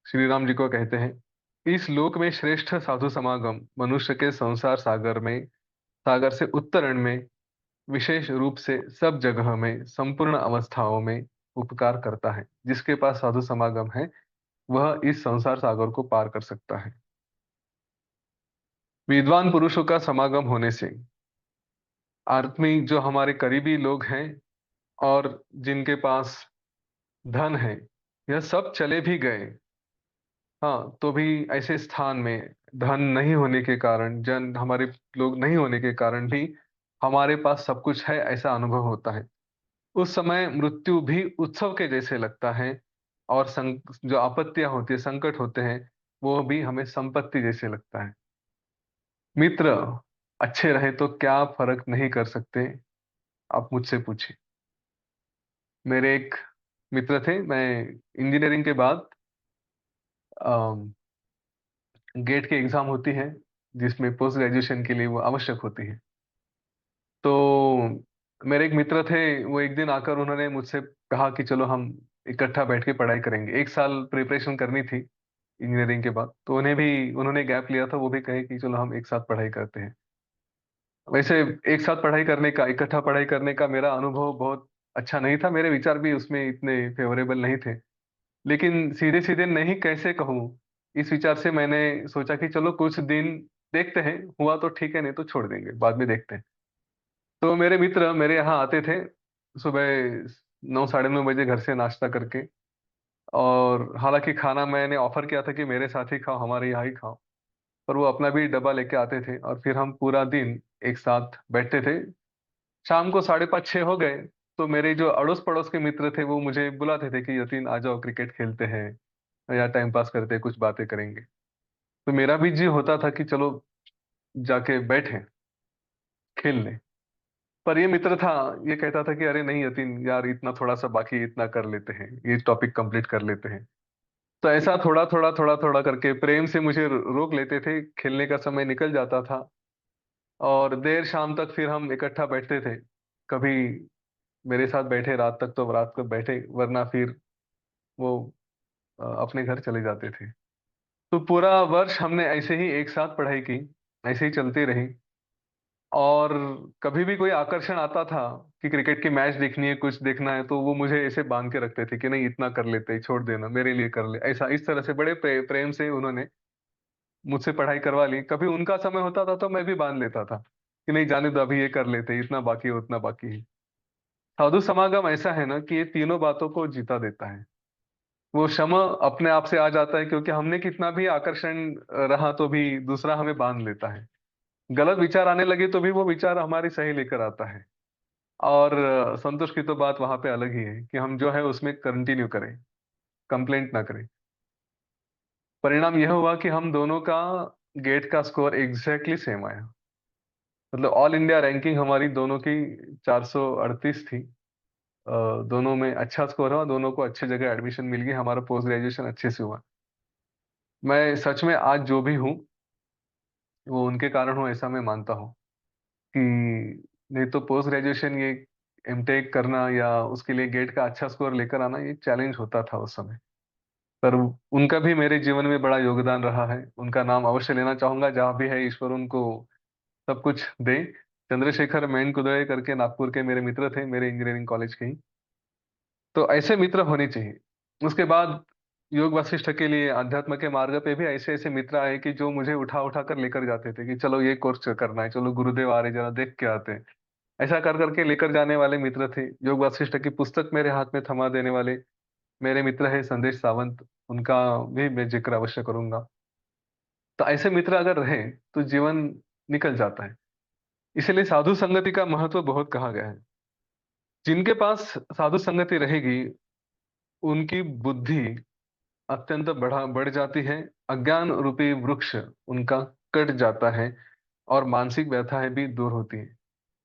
श्री राम जी को कहते हैं, इस लोक में श्रेष्ठ साधु समागम मनुष्य के संसार सागर से उत्तरण में विशेष रूप से सब जगह में संपूर्ण अवस्थाओं में उपकार करता है। जिसके पास साधु समागम है वह इस संसार सागर को पार कर सकता है। विद्वान पुरुषों का समागम होने से आत्मी जो हमारे करीबी लोग हैं और जिनके पास धन है, यह सब चले भी गए, हाँ, तो भी ऐसे स्थान में धन नहीं होने के कारण, जन हमारे लोग नहीं होने के कारण भी हमारे पास सब कुछ है ऐसा अनुभव होता है। उस समय मृत्यु भी उत्सव के जैसे लगता है और जो आपत्तियां होती है, संकट होते हैं, वो भी हमें संपत्ति जैसे लगता है। मित्र अच्छे रहे तो क्या फर्क नहीं कर सकते, आप मुझसे पूछिए। मेरे एक मित्र थे, मैं इंजीनियरिंग के बाद गेट की एग्जाम होती है जिसमें पोस्ट ग्रेजुएशन के लिए वो आवश्यक होती है। तो मेरे एक मित्र थे, वो एक दिन आकर उन्होंने मुझसे कहा कि चलो हम इकट्ठा बैठ के पढ़ाई करेंगे। एक साल प्रिपरेशन करनी थी इंजीनियरिंग के बाद, तो उन्होंने गैप लिया था, वो भी कहे कि चलो हम एक साथ पढ़ाई करते हैं। वैसे एक साथ पढ़ाई करने का, इकट्ठा पढ़ाई करने का मेरा अनुभव बहुत अच्छा नहीं था, मेरे विचार भी उसमें इतने फेवरेबल नहीं थे। लेकिन सीधे-सीधे नहीं कैसे कहूँ, इस विचार से मैंने सोचा कि चलो कुछ दिन देखते हैं, हुआ तो ठीक है, नहीं तो छोड़ देंगे, बाद में देखते हैं। तो मेरे मित्र मेरे यहाँ आते थे, सुबह 9 साढ़े 9 बजे घर से नाश्ता करके, और हालाँकि खाना मैंने ऑफ़र किया था कि मेरे साथ ही खाओ, हमारे यहाँ ही खाओ, पर वो अपना भी डब्बा लेके आते थे और फिर हम पूरा दिन एक साथ बैठते थे। शाम को साढ़े 5-6 हो गए, तो मेरे जो अड़ोस-पड़ोस के मित्र थे, वो मुझे बुलाते थे कि यतीन आ जाओ क्रिकेट खेलते हैं या टाइम पास करते हैं, कुछ बातें करेंगे। तो मेरा भी जी होता था कि चलो जाके बैठें, खेल लें। पर ये मित्र था, ये कहता था कि अरे नहीं यतीन यार, इतना थोड़ा-सा बाकी है, इतना कर लेते हैं, ये टॉपिक कंप्लीट कर लेते हैं। तो ऐसा थोड़ा-थोड़ा, थोड़ा-थोड़ा करके प्रेम से मुझे रोक लेते थे, खेलने का समय निकल जाता था और देर शाम तक फिर हम इकट्ठा बैठते थे। कभी मेरे साथ बैठे रात तक तो रात को बैठे, वरना फिर वो अपने घर चले जाते थे। तो पूरा वर्ष हमने ऐसे ही एक साथ पढ़ाई की, ऐसे ही चलती रही। और कभी भी कोई आकर्षण आता था कि क्रिकेट की मैच देखनी है, कुछ देखना है, तो वो मुझे ऐसे बांध के रखते थे कि नहीं इतना कर लेते हैं, छोड़ देना, मेरे लिए कर ले, ऐसा इस तरह से बड़े प्रेम से उन्होंने मुझसे पढ़ाई करवा ली। कभी उनका समय होता था तो मैं भी बांध लेता था कि नहीं जाने दो, अभी ये कर लेते हैं, इतना बाकी है उतना बाकी है। साधु समागम ऐसा है ना कि ये तीनों बातों को जीता देता है। वो क्षमा अपने आप से आ जाता है, क्योंकि हमने कितना भी आकर्षण रहा तो भी दूसरा हमें बांध लेता है। गलत विचार आने लगे तो भी वो विचार हमारी सही लेकर आता है। और संतोष की तो बात वहां पे अलग ही है कि हम जो है उसमें कंटिन्यू करें, कंप्लेंट ना करें। परिणाम यह हुआ कि हम दोनों का गेट का स्कोर एग्जैक्टली सेम आया। मतलब ऑल इंडिया रैंकिंग हमारी दोनों की 438 थी। दोनों में अच्छा स्कोर हुआ, दोनों को अच्छी जगह एडमिशन मिल गई, हमारा पोस्ट ग्रेजुएशन अच्छे से हुआ। मैं सच में आज जो भी हूँ वो उनके कारण हूँ, ऐसा मैं मानता हूँ। कि नहीं तो पोस्ट ग्रेजुएशन ये एमटेक करना या उसके लिए गेट का अच्छा स्कोर लेकर आना ये चैलेंज होता था उस समय। पर उनका भी मेरे जीवन में बड़ा योगदान रहा है, उनका नाम अवश्य लेना चाहूंगा। जहाँ भी है ईश्वर उनको सब कुछ दे। चंद्रशेखर मेनकुदळे करके नागपुर के मेरे मित्र थे, मेरे इंजीनियरिंग कॉलेज के ही। तो ऐसे मित्र होने चाहिए। उसके बाद योग वासिष्ठ के लिए अध्यात्म के मार्ग पे भी ऐसे ऐसे मित्र आए कि जो मुझे उठा उठा कर लेकर जाते थे कि चलो ये कोर्स करना है, चलो गुरुदेव आ रहे जरा देख के आते हैं। ऐसा कर करके लेकर जाने वाले मित्र थे। योग वासिष्ठ की पुस्तक मेरे हाथ में थमा देने वाले मेरे मित्र है संदेश सावंत, उनका भी मैं जिक्र अवश्य करूंगा। तो ऐसे मित्र अगर रहे तो जीवन निकल जाता है। इसलिए साधु संगति का महत्व बहुत कहा गया है। जिनके पास साधु संगति रहेगी उनकी बुद्धि अत्यंत बढ़ जाती है। अज्ञान रूपी वृक्ष उनका कट जाता है और मानसिक व्यथाएं भी दूर होती है।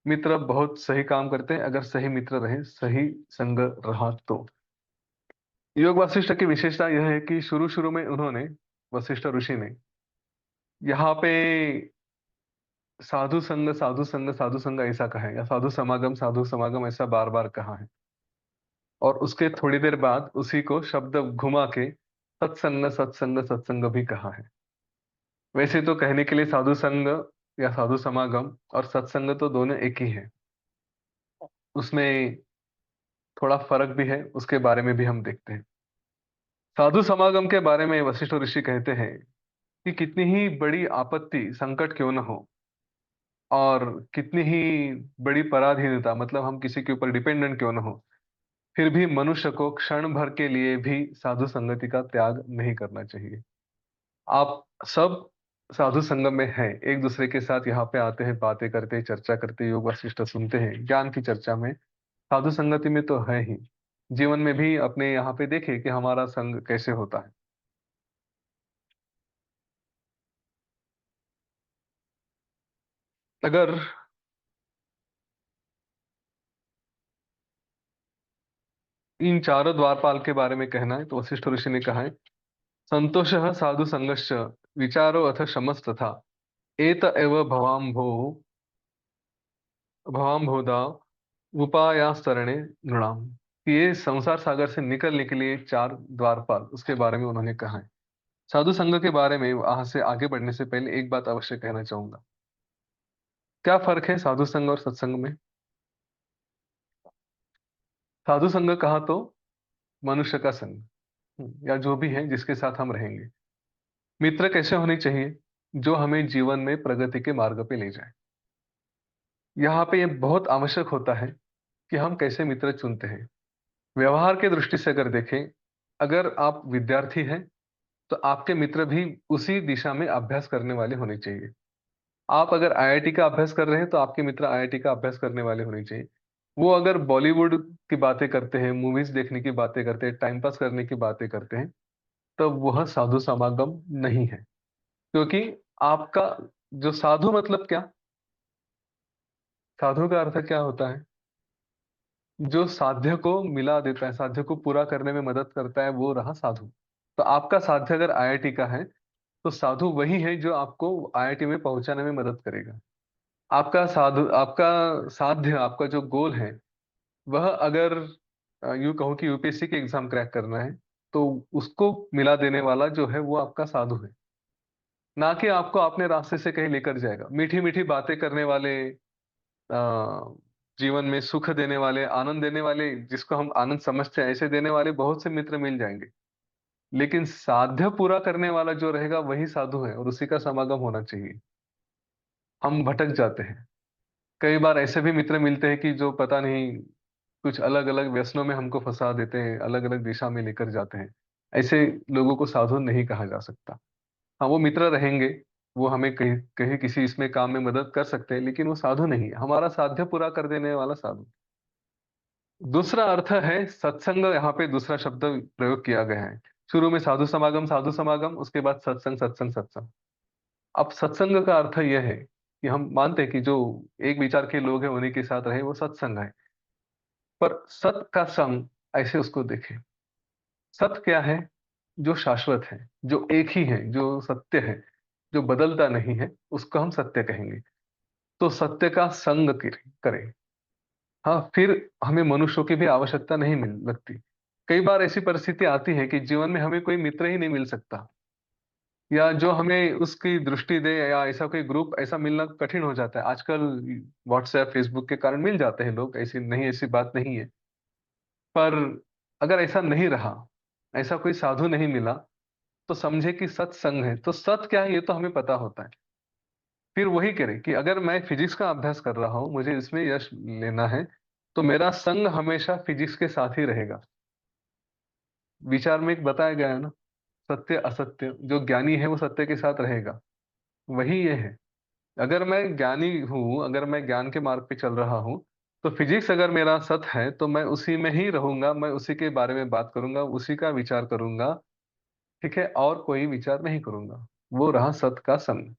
मित्र बहुत सही काम करते हैं अगर सही मित्र रहे, सही संग रहा तो। योग वासिष्ठ की विशेषता यह है कि शुरू शुरू में उन्होंने, वशिष्ठ ऋषि ने, यहाँ पे साधु संग साधु संग साधु संग ऐसा कहा है, या साधु समागम ऐसा बार बार कहा है। और उसके थोड़ी देर बाद उसी को शब्द घुमा के सत्संग सत्संग सत्संग भी कहा है। वैसे तो कहने के लिए साधु संग या साधु समागम और सत्संग तो दोनों एक ही है। उसमें थोड़ा फर्क भी है, उसके बारे में भी हम देखते हैं। साधु समागम के बारे में वशिष्ठ ऋषि कहते हैं कि कितनी ही बड़ी आपत्ति संकट क्यों न हो, और कितनी ही बड़ी पराधीनता, मतलब हम किसी के ऊपर डिपेंडेंट क्यों न हो, फिर भी मनुष्य को क्षण भर के लिए भी साधु संगति का त्याग नहीं करना चाहिए। आप सब साधु संगम में हैं, एक दूसरे के साथ यहाँ पे आते हैं, बातें करते हैं, चर्चा करते हैं, योग वशिष्ठ सुनते हैं, ज्ञान की चर्चा में साधु संगति में तो है ही। जीवन में भी अपने यहाँ पे देखें कि हमारा संग कैसे होता है। अगर इन चारों द्वारपाल के बारे में कहना है तो वशिष्ठ ऋषि ने कहा है, संतोष साधु संगश्च विचारो अथ शमस्तथा एत एव भवाम्भोधा उपायास्तरणे नृणाम। ये संसार सागर से निकलने के लिए चार द्वारपाल, उसके बारे में उन्होंने कहा है। साधु संघ के बारे में वहां से आगे बढ़ने से पहले एक बात अवश्य कहना चाहूंगा। क्या फर्क है साधु संघ और सत्संग में? साधु संघ कहा तो मनुष्य का संग, या जो भी है जिसके साथ हम रहेंगे। मित्र कैसे होने चाहिए? जो हमें जीवन में प्रगति के मार्ग पे ले जाए। यहाँ पे ये बहुत आवश्यक होता है कि हम कैसे मित्र चुनते हैं। व्यवहार के दृष्टि से अगर देखें, अगर आप विद्यार्थी हैं तो आपके मित्र भी उसी दिशा में अभ्यास करने वाले होने चाहिए। आप अगर आईआईटी का अभ्यास कर रहे हैं तो आपके मित्र आईआईटी का अभ्यास करने वाले होने चाहिए। वो अगर बॉलीवुड की बातें करते हैं, मूवीज देखने की बातें करते हैं, टाइम पास करने की बातें करते हैं, तब वह साधु समागम नहीं है। क्योंकि आपका जो साधु मतलब क्या, साधु का अर्थ क्या होता है? जो साध्य को मिला देता है, साध्य को पूरा करने में मदद करता है, वो रहा साधु। तो आपका साध्य अगर आईआईटी का है तो साधु वही है जो आपको आईआईटी में पहुंचाने में मदद करेगा। आपका साध्य, आपका जो गोल है, वह अगर यूं कहो कि यूपीएससी के एग्जाम क्रैक करना है, तो उसको मिला देने वाला जो है वो आपका साधु है। ना कि आपको अपने रास्ते से कहीं लेकर जाएगा। मीठी मीठी बातें करने वाले, जीवन में सुख देने वाले, आनंद देने वाले, जिसको हम आनंद समझते हैं, ऐसे देने वाले बहुत से मित्र मिल जाएंगे। लेकिन साध्य पूरा करने वाला जो रहेगा वही साधु है, और उसी का समागम होना चाहिए। हम भटक जाते हैं। कई बार ऐसे भी मित्र मिलते हैं कि जो पता नहीं कुछ अलग अलग व्यसनों में हमको फंसा देते हैं, अलग अलग दिशा में लेकर जाते हैं। ऐसे लोगों को साधु नहीं कहा जा सकता। हाँ, वो मित्र रहेंगे, वो हमें कहीं कहीं किसी इसमें काम में मदद कर सकते हैं, लेकिन वो साधु नहीं है, हमारा साध्य पूरा कर देने वाला साधु। दूसरा अर्थ है सत्संग। यहाँ पे दूसरा शब्द प्रयोग किया गया है। शुरू में साधु समागम, उसके बाद सत्संग सत्संग सत्संग। अब सत्संग का अर्थ यह है कि हम मानते हैं कि जो एक विचार के लोग हैं उन्हीं के साथ रहे, वो सत्संग है। पर सत का संग, ऐसे उसको देखें। सत्य क्या है? जो शाश्वत है, जो एक ही है, जो सत्य है, जो बदलता नहीं है, उसको हम सत्य कहेंगे। तो सत्य का संग करें। हाँ, फिर हमें मनुष्यों की भी आवश्यकता नहीं मिल लगती। कई बार ऐसी परिस्थिति आती है कि जीवन में हमें कोई मित्र ही नहीं मिल सकता, या जो हमें उसकी दृष्टि दे, या ऐसा कोई ग्रुप ऐसा मिलना कठिन हो जाता है आजकल। व्हाट्सएप फेसबुक के कारण मिल जाते हैं लोग, ऐसी नहीं, ऐसी बात नहीं है। पर अगर ऐसा नहीं रहा, ऐसा कोई साधु नहीं मिला, तो समझे कि सत्संग है। तो सत क्या है ये तो हमें पता होता है। फिर वही करें कि अगर मैं फिजिक्स का अभ्यास कर रहा हूं, मुझे इसमें यश लेना है, तो मेरा संग हमेशा फिजिक्स के साथ ही रहेगा। विचार में एक बताया गया है ना, सत्य असत्य, जो ज्ञानी है वो सत्य के साथ रहेगा। वही ये है। अगर मैं ज्ञानी हूँ, अगर मैं ज्ञान के मार्ग पे चल रहा हूँ, तो फिजिक्स अगर मेरा सत है तो मैं उसी में ही रहूंगा, मैं उसी के बारे में बात करूंगा, उसी का विचार करूंगा। ठीक है, और कोई विचार नहीं करूंगा। वो रहा सत का संग।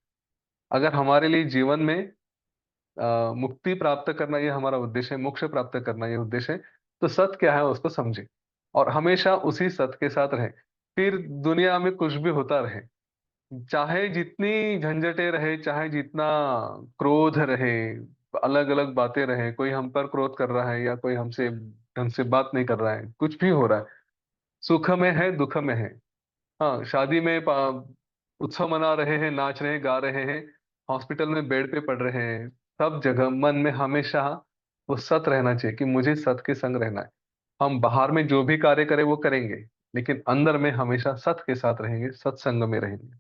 अगर हमारे लिए जीवन में मुक्ति प्राप्त करना ये हमारा उद्देश्य है, मोक्ष प्राप्त करना ये उद्देश्य है, तो सत्य क्या है उसको समझे, और हमेशा उसी सत्य के साथ रहे। फिर दुनिया में कुछ भी होता रहे, चाहे जितनी झंझटें रहे, चाहे जितना क्रोध रहे, अलग अलग बातें रहे, कोई हम पर क्रोध कर रहा है, या कोई हमसे ढंग से बात नहीं कर रहा है, कुछ भी हो रहा है, सुख में है दुख में है। हाँ, शादी में उत्सव मना रहे हैं, नाच रहे हैं, गा रहे हैं, हॉस्पिटल में बेड पे पड़ रहे हैं, सब जगह मन में हमेशा वो सत रहना चाहिए कि मुझे सत के संग रहना है। हम बाहर में जो भी कार्य करें वो करेंगे, लेकिन अंदर में हमेशा सत के साथ रहेंगे, सत्संग में रहेंगे।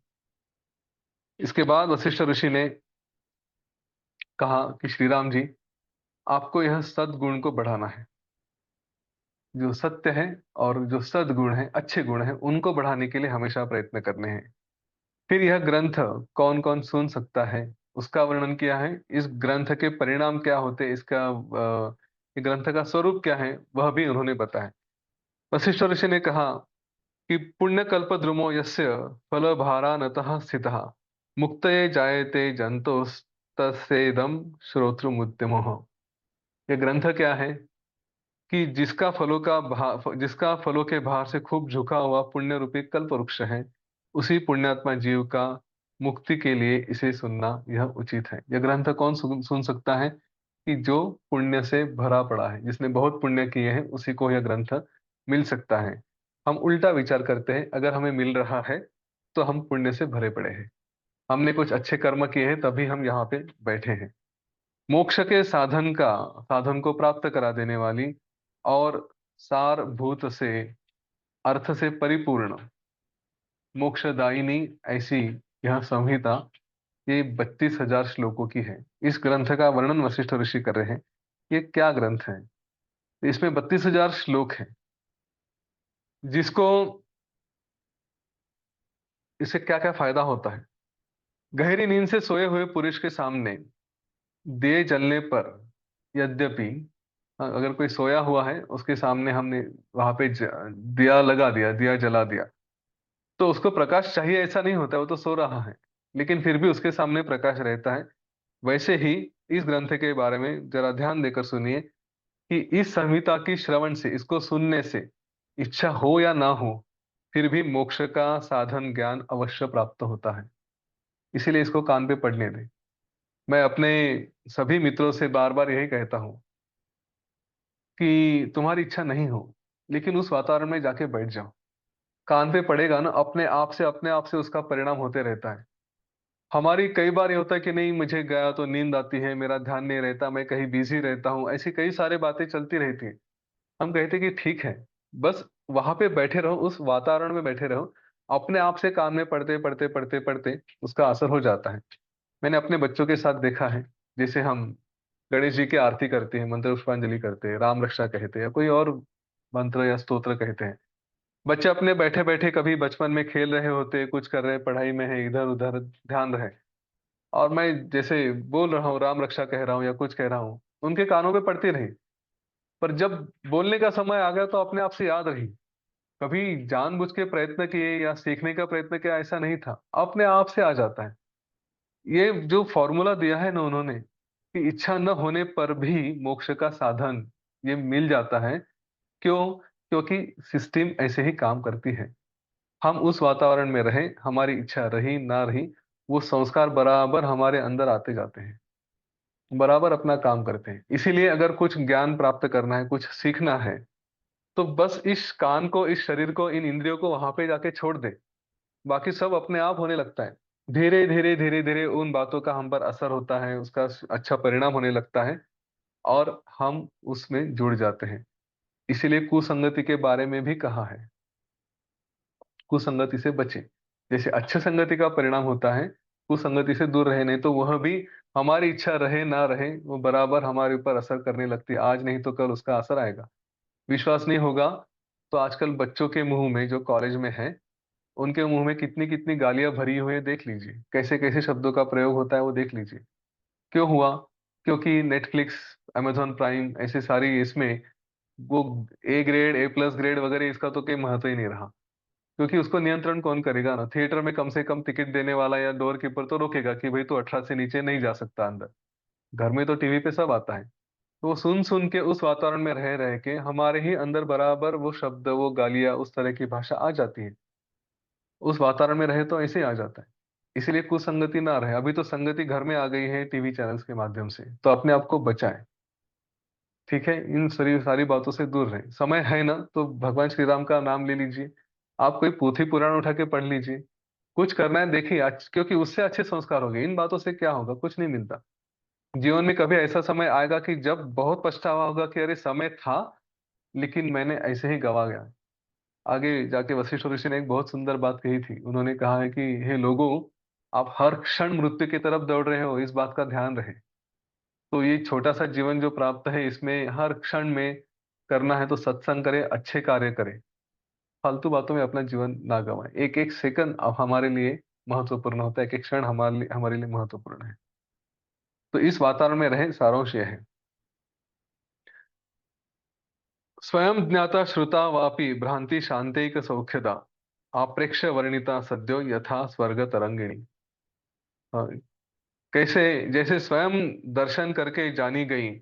इसके बाद वशिष्ठ ऋषि ने कहा कि श्री राम जी, आपको यह सद्गुण को बढ़ाना है। जो सत्य है और जो सद्गुण है, अच्छे गुण है, उनको बढ़ाने के लिए हमेशा प्रयत्न करने हैं। फिर यह ग्रंथ कौन कौन सुन सकता है, उसका वर्णन किया है। इस ग्रंथ के परिणाम क्या होते हैं, इसका ये ग्रंथ का स्वरूप क्या है, वह भी उन्होंने बताया। वशिष्ठ ऋषि ने कहा कि पुण्य कल्प द्रुमो यस्य फल भारानतः स्थितः मुक्तये जायते जंतोस्तस्येदं श्रोत्रमुद्यमः। ये ग्रंथ क्या है कि जिसका फलों के भार से खूब झुका हुआ पुण्य रूपी कल्प वृक्ष है, उसी पुण्यात्मा जीव का मुक्ति के लिए इसे सुनना यह उचित है। यह ग्रंथ कौन सुन सकता है? कि जो पुण्य से भरा पड़ा है, जिसने बहुत पुण्य किए हैं, उसी को यह ग्रंथ मिल सकता है। हम उल्टा विचार करते हैं, अगर हमें मिल रहा है तो हम पुण्य से भरे पड़े हैं, हमने कुछ अच्छे कर्म किए हैं, तभी हम यहाँ पे बैठे हैं। मोक्ष के साधन को प्राप्त करा देने वाली और सारभूत से, अर्थ से परिपूर्ण, मोक्षदायिनी ऐसी यह संहिता, ये 32,000 श्लोकों की है। इस ग्रंथ का वर्णन वशिष्ठ ऋषि कर रहे हैं। ये क्या ग्रंथ है? इसमें 32,000 श्लोक हैं। जिसको, इससे क्या क्या फायदा होता है? गहरी नींद से सोए हुए पुरुष के सामने दिए जलने पर, यद्यपि अगर कोई सोया हुआ है, उसके सामने हमने वहां पे दिया लगा दिया, दिया जला दिया, तो उसको प्रकाश चाहिए ऐसा नहीं होता, वो तो सो रहा है, लेकिन फिर भी उसके सामने प्रकाश रहता है। वैसे ही इस ग्रंथ के बारे में जरा ध्यान देकर सुनिए कि इस संहिता की श्रवण से, इसको सुनने से, इच्छा हो या ना हो, फिर भी मोक्ष का साधन ज्ञान अवश्य प्राप्त होता है। इसीलिए इसको कान पे पढ़ने दें। मैं अपने सभी मित्रों से बार-बार यही कहता हूँ कि तुम्हारी इच्छा नहीं हो, लेकिन उस वातावरण में जाके बैठ जाओ। कान पे पड़ेगा ना, अपने आप से उसका परिणाम होते रहता है। हमारी कई बार ये होता है कि नहीं, मुझे गया तो नींद आती है, मेरा ध्यान नहीं रहता, मैं कहीं बिज़ी रहता हूँ, ऐसी कई सारी बातें चलती रहती हैं। हम कहते हैं कि ठीक है, बस वहाँ पे बैठे रहो, उस वातावरण में बैठे रहो, अपने आप से कान में पढ़ते उसका असर हो जाता है। मैंने अपने बच्चों के साथ देखा है, जैसे हम गणेश जी की आरती करते हैं, मंत्र पुष्पांजलि करते हैं, राम रक्षा कहते हैं या कोई और मंत्र या स्तोत्र कहते हैं। बच्चे अपने बैठे-बैठे कभी बचपन में खेल रहे होते, कुछ कर रहे हैं, पढ़ाई में है, इधर-उधर ध्यान रहे और मैं जैसे बोल रहा हूँ, राम रक्षा कह रहा हूँ या कुछ कह रहा हूँ, उनके कानों पे पड़ती रही। पर जब बोलने का समय आ गया तो अपने आप से याद रही। कभी जानबूझ के प्रयत्न किए या सीखने का प्रयत्न किया, ऐसा नहीं था, अपने आप से आ जाता है। ये जो फ़ॉर्मूला दिया है ना उन्होंने, कि इच्छा न होने पर भी मोक्ष का साधन ये मिल जाता है। क्यों? क्योंकि सिस्टम ऐसे ही काम करती है। हम उस वातावरण में रहें, हमारी इच्छा रही ना रही, वो संस्कार बराबर हमारे अंदर आते जाते हैं, बराबर अपना काम करते हैं। इसीलिए अगर कुछ ज्ञान प्राप्त करना है, कुछ सीखना है, तो बस इस कान को, इस शरीर को, इन इंद्रियों को वहाँ पे जाके छोड़ दें। बाकी सब अपने आप होने लगता है। धीरे-धीरे उन बातों का हम पर असर होता है, उसका अच्छा परिणाम होने लगता है और हम उसमें जुड़ जाते हैं। इसीलिए कुसंगति के बारे में भी कहा है, कुसंगति से बचें। जैसे अच्छी संगति का परिणाम होता है, कुसंगति से दूर रहें, नहीं तो वह भी हमारी इच्छा रहे ना रहे, वो बराबर हमारे ऊपर असर करने लगती है। आज नहीं तो कल उसका असर आएगा। विश्वास नहीं होगा, तो आजकल बच्चों के मुँह में, जो कॉलेज में हैं, उनके मुँह में कितनी-कितनी गालियाँ भरी हुई हैं, देख लीजिए। कैसे-कैसे शब्दों का प्रयोग होता है, वो देख लीजिए। क्यों हुआ? क्योंकि नेटफ्लिक्स, अमेज़न प्राइम ऐसे सारी इसमें वो A grade, A plus grade वगैरह इसका तो कोई महत्व ही नहीं रहा। क्योंकि उसको नियंत्रण कौन करेगा ना? थिएटर में कम से कम टिकट देने वाला या डोर कीपर तो रोकेगा कि भई तू 18 से नीचे नहीं जा सकता अंदर। घर में तो टीवी पे सब आता है। तो वो सुन-सुन के उस वातावरण में रह-रह के हमारे ही अंदर बराबर वो शब्द, वो गालियाँ, उस तरह की भाषा आ जाती है। उस वातावरण में रहे तो ऐसे ही आ जाता है। इसीलिए कुसंगति ना रहे। अभी तो संगति घर में आ गई है टीवी चैनल्स के माध्यम से, तो अपने आप को बचाएँ, ठीक है? इन सारी सारी बातों से दूर रहें। समय है ना, तो भगवान श्री राम का नाम ले लीजिए। आप कोई पोथी पुराण उठा के पढ़ लीजिए। कुछ करना है देखिए आज, क्योंकि उससे अच्छे संस्कार होंगे। इन बातों से क्या होगा? कुछ नहीं मिलता। जीवन में कभी ऐसा समय आएगा कि जब बहुत पछतावा होगा कि अरे समय था, लेकिन मैंने ऐसे ही गँवा गया। आगे जाके वशिष्ठ ऋषि ने एक बहुत सुंदर बात कही थी। उन्होंने कहा है कि हे लोगों, आप हर क्षण मृत्यु की तरफ दौड़ रहे हो, इस बात का ध्यान रहे। तो ये छोटा-सा जीवन जो प्राप्त है, इसमें हर क्षण में करना है तो सत्संग करें, अच्छे कार्य करें। फालतू बातों में अपना जीवन ना गँवाएँ। एक-एक सेकंड अब हमारे लिए महत्वपूर्ण होता है, एक-एक क्षण हमारे लिए महत्वपूर्ण है। तो इस वातावरण में रहें, सारांश ये है। स्वयं ज्ञाता श्रुता वापि भ्रांति शांतैक सौख्यदा आप्रेक्ष्य वर्णिता सद्यो यथा स्वर्ग तरंगिणी। हाँ, कैसे जैसे स्वयं दर्शन करके जानी गई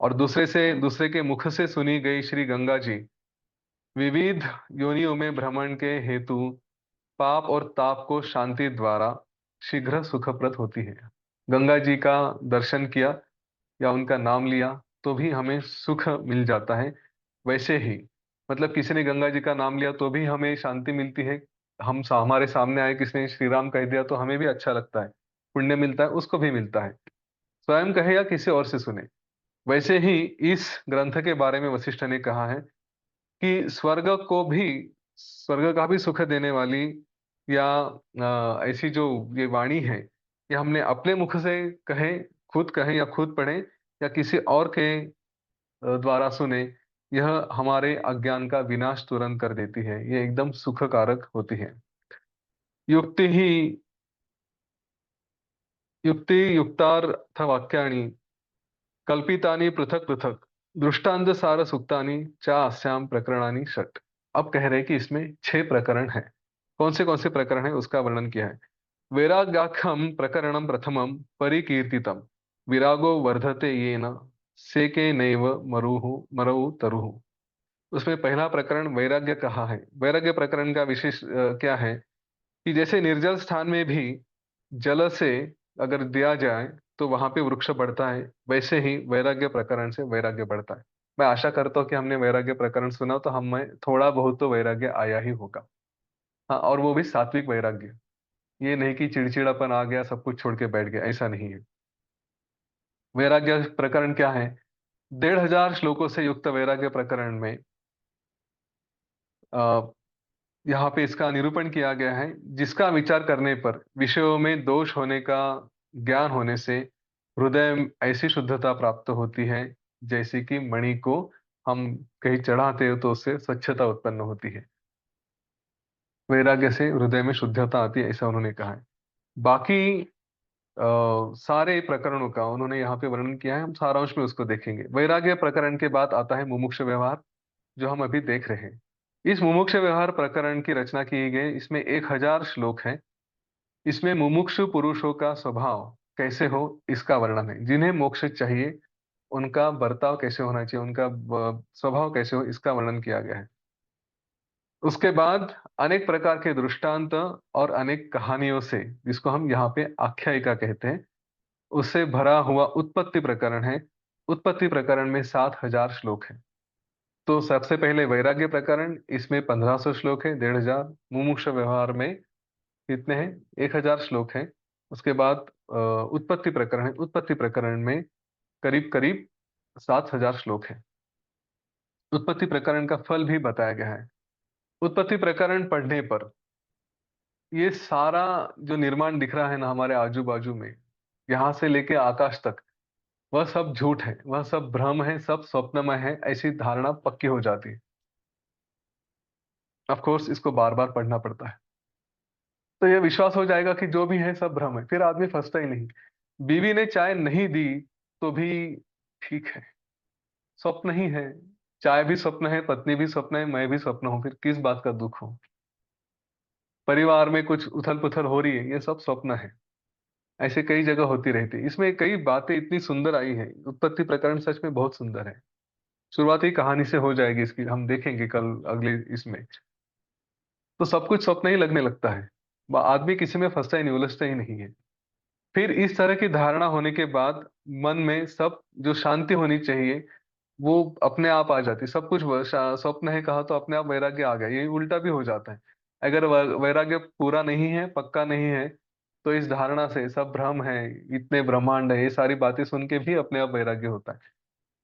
और दूसरे के मुख से सुनी गई श्री गंगा जी विविध योनियों में भ्रमण के हेतु पाप और ताप को शांति द्वारा शीघ्र सुखप्रद होती है। गंगा जी का दर्शन किया या उनका नाम लिया तो भी हमें सुख मिल जाता है। वैसे ही मतलब किसी ने गंगा जी का नाम लिया तो भी हमें शांति मिलती है। हमारे सामने आए किसी ने श्री राम कह दिया तो हमें भी अच्छा लगता है, पुण्य मिलता है, उसको भी मिलता है। स्वयं कहे या किसी और से सुने। वैसे ही इस ग्रंथ के बारे में वशिष्ठ ने कहा है कि स्वर्ग का भी सुख देने वाली या ऐसी जो ये वाणी है, ये हमने अपने मुख से कहें या खुद पढ़ें या किसी और के द्वारा सुने, यह हमारे अज्ञान का विनाश तुरंत कर देती है। ये एकदम सुखकारक होती है। युक्ति ही युक्ति युक्तार्थ वाक्यानि कल्पितानि पृथक-पृथक दृष्टांत सार सुक्तानि चा अस्याम प्रकरणानि षट्। अब कह रहे हैं कि इसमें 6 प्रकरण हैं। कौन से प्रकरण हैं उसका वर्णन किया है। वैराग्याख्यम प्रकरणम प्रथमम परिकीर्तितम विरागो वर्धते येन सेके नैव मरौ तरुः। उसमें पहला प्रकरण वैराग्य कहा है। वैराग्य प्रकरण का विशेष क्या है कि जैसे निर्जल स्थान में भी जल से अगर दिया जाए तो वहां पे वृक्ष बढ़ता है, वैसे ही वैराग्य प्रकरण से वैराग्य बढ़ता है। मैं आशा करता हूँ कि हमने वैराग्य प्रकरण सुना तो हमें थोड़ा बहुत तो वैराग्य आया ही होगा। हाँ, और वो भी सात्विक वैराग्य। ये नहीं कि चिड़चिड़ापन आ गया सब कुछ छोड़ के बैठ गया, ऐसा नहीं है। वैराग्य प्रकरण क्या है? 1,500 श्लोकों से युक्त वैराग्य प्रकरण में आ, यहाँ पे इसका निरूपण किया गया है। जिसका विचार करने पर विषयों में दोष होने का ज्ञान होने से हृदय में ऐसी शुद्धता प्राप्त होती है, जैसे कि मणि को हम कहीं चढ़ाते हो तो उससे स्वच्छता उत्पन्न होती है। वैराग्य से हृदय में शुद्धता आती है, ऐसा उन्होंने कहा है। बाकी सारे प्रकरणों का उन्होंने यहाँ पे वर्णन किया है, हम सारांश में उसको देखेंगे। वैराग्य प्रकरण के बाद आता है मुमुक्ष व्यवहार, जो हम अभी देख रहे हैं। इस मुमुक्ष व्यवहार प्रकरण की रचना की गई, इसमें 1,000 श्लोक है। इसमें मुमुक्षु पुरुषों का स्वभाव कैसे हो इसका वर्णन है। जिन्हें मोक्ष चाहिए उनका बर्ताव कैसे होना चाहिए, उनका स्वभाव कैसे हो, इसका वर्णन किया गया है। उसके बाद अनेक प्रकार के दृष्टांत और अनेक कहानियों से, जिसको हम यहाँ पे आख्यायिका कहते हैं, उससे भरा हुआ उत्पत्ति प्रकरण है। उत्पत्ति प्रकरण में 7,000 श्लोक है। तो सबसे पहले वैराग्य प्रकरण, इसमें 1,500 श्लोक है, 1,500। मुमुक्ष व्यवहार में कितने हैं? 1,000 श्लोक है। उसके बाद उत्पत्ति प्रकरण है। उत्पत्ति प्रकरण में करीब करीब 7,000 श्लोक है। उत्पत्ति प्रकरण का फल भी बताया गया है। उत्पत्ति प्रकरण पढ़ने पर ये सारा जो निर्माण दिख रहा है ना हमारे आजू बाजू में, यहाँ से लेके आकाश तक, वह सब झूठ है, वह सब भ्रम है, सब स्वप्नमय है, ऐसी धारणा पक्की हो जाती है। ऑफ कोर्स इसको बार बार पढ़ना पड़ता है, तो यह विश्वास हो जाएगा कि जो भी है सब भ्रम है, फिर आदमी फंसता ही नहीं। बीवी ने चाय नहीं दी तो भी ठीक है, स्वप्न ही है। चाय भी स्वप्न है, पत्नी भी स्वप्न है, मैं भी स्वप्न हूं, फिर किस बात का दुख हो? परिवार में कुछ उथल पुथल हो रही है, ये सब स्वप्न है। ऐसे कई जगह होती रहती है। इसमें कई बातें इतनी सुंदर आई हैं, उत्पत्ति प्रकरण सच में बहुत सुंदर है। शुरुआती कहानी से हो जाएगी इसकी, हम देखेंगे कल अगले इसमें। तो सब कुछ स्वप्न ही लगने लगता है, आदमी किसी में फंसता ही नहीं, उलझता ही नहीं है। फिर इस तरह की धारणा होने के बाद मन में सब जो शांति होनी चाहिए वो अपने आप आ जाती। सब कुछ स्वप्न है कहा तो अपने आप वैराग्य आ गया। ये उल्टा भी हो जाता है। अगर वैराग्य पूरा नहीं है, पक्का नहीं है, तो इस धारणा से सब भ्रम है, इतने ब्रह्मांड है, ये सारी बातें सुन के भी अपने आप वैराग्य होता है।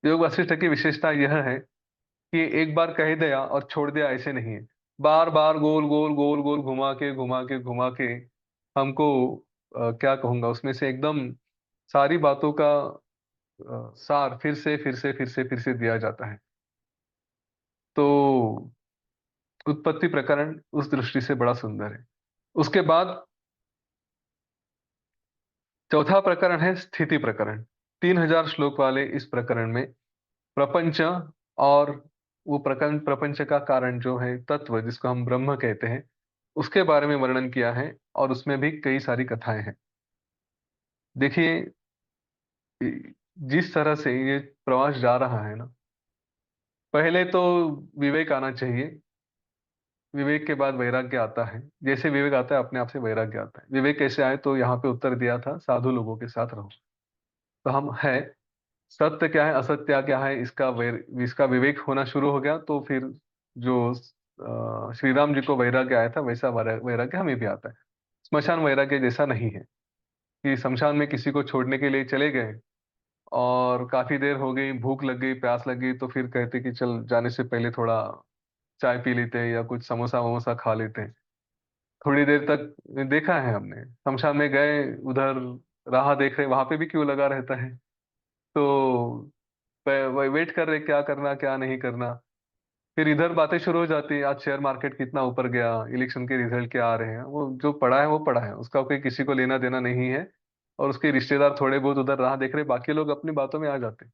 योग वशिष्ठ की विशेषता यह है कि एक बार कह दिया और छोड़ दिया, ऐसे नहीं है। बार बार गोल गोल गोल गोल घुमा के घुमा के घुमा के हमको क्या कहूंगा, उसमें से एकदम सारी बातों का सार फिर से फिर से फिर से फिर से दिया जाता है। तो उत्पत्ति प्रकरण उस दृष्टि से बड़ा सुंदर है। उसके बाद चौथा प्रकरण है स्थिति प्रकरण। 3,000 श्लोक वाले इस प्रकरण में प्रपंच और वो प्रकरण, प्रपंच का कारण जो है तत्व, जिसको हम ब्रह्म कहते हैं, उसके बारे में वर्णन किया है। और उसमें भी कई सारी कथाएं हैं। देखिए, जिस तरह से ये प्रवास जा रहा है ना, पहले तो विवेक आना चाहिए। विवेक के बाद वैराग्य आता है। जैसे विवेक आता है अपने आप से वैराग्य आता है। विवेक कैसे आए? तो यहाँ पे उत्तर दिया था, साधु लोगों के साथ रहो। तो हम है, सत्य क्या है असत्य क्या है इसका विवेक होना शुरू हो गया, तो फिर जो श्री राम जी को वैराग्य आया था वैसा वैराग्य हमें भी आता है। स्मशान वैराग्य जैसा नहीं है कि शमशान में किसी को छोड़ने के लिए चले गए और काफी देर हो गई, भूख लग गई, प्यास लग गई, तो फिर कहते कि चल जाने से पहले थोड़ा चाय पी लेते हैं या कुछ समोसा वमोसा खा लेते हैं। थोड़ी देर तक देखा है हमने, शमशान में गए, उधर राह देख रहे, वहां पे भी क्यों लगा रहता है। तो वेट कर रहे क्या करना क्या नहीं करना। फिर इधर बातें शुरू हो जाती है, आज शेयर मार्केट कितना ऊपर गया, इलेक्शन के रिजल्ट क्या आ रहे हैं, वो जो पड़ा है वो पड़ा है, उसका कोई किसी को लेना देना नहीं है। और उसके रिश्तेदार थोड़े बहुत उधर राह देख रहे, बाकी लोग अपनी बातों में आ जाते हैं।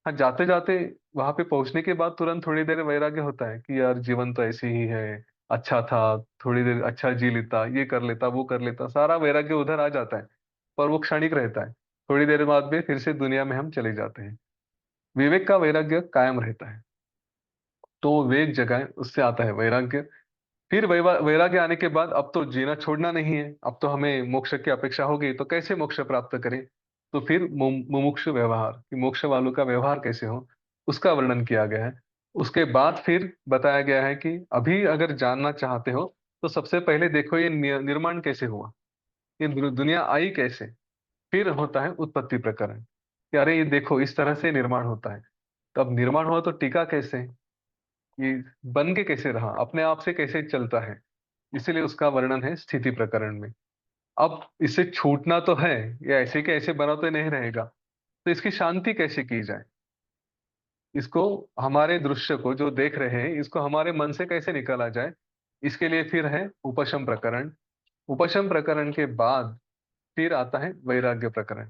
हाँ, जाते जाते वहां पे पहुंचने के बाद तुरंत थोड़ी देर वैराग्य होता है कि यार जीवन तो ऐसे ही है, अच्छा था, थोड़ी देर अच्छा जी लेता, ये कर लेता वो कर लेता, सारा वैराग्य उधर आ जाता है। पर वो क्षणिक रहता है। थोड़ी देर बाद में फिर से दुनिया में हम चले जाते हैं। विवेक का वैराग्य कायम रहता है। तो विवेक जगाए, उससे आता है वैराग्य। फिर वैराग्य आने के बाद अब तो जीना छोड़ना नहीं है, अब तो हमें मोक्ष की अपेक्षा होगी, तो कैसे मोक्ष प्राप्त करें? तो फिर मुमुक्षु व्यवहार, कि मोक्ष वालों का व्यवहार कैसे हो, उसका वर्णन किया गया है। उसके बाद फिर बताया गया है कि अभी अगर जानना चाहते हो तो सबसे पहले देखो ये निर्माण कैसे हुआ, ये दुनिया आई कैसे। फिर होता है उत्पत्ति प्रकरण, कि अरे ये देखो इस तरह से निर्माण होता है। तो अब निर्माण हुआ तो टिका कैसे, ये बन के कैसे रहा, अपने आप से कैसे चलता है, इसीलिए उसका वर्णन है स्थिति प्रकरण में। अब इसे छूटना तो है, ये ऐसे के ऐसे बना तो नहीं रहेगा, तो इसकी शांति कैसे की जाए, इसको, हमारे दृश्य को जो देख रहे हैं इसको हमारे मन से कैसे निकाला जाए, इसके लिए फिर है उपशम प्रकरण। उपशम प्रकरण के बाद फिर आता है वैराग्य प्रकरण,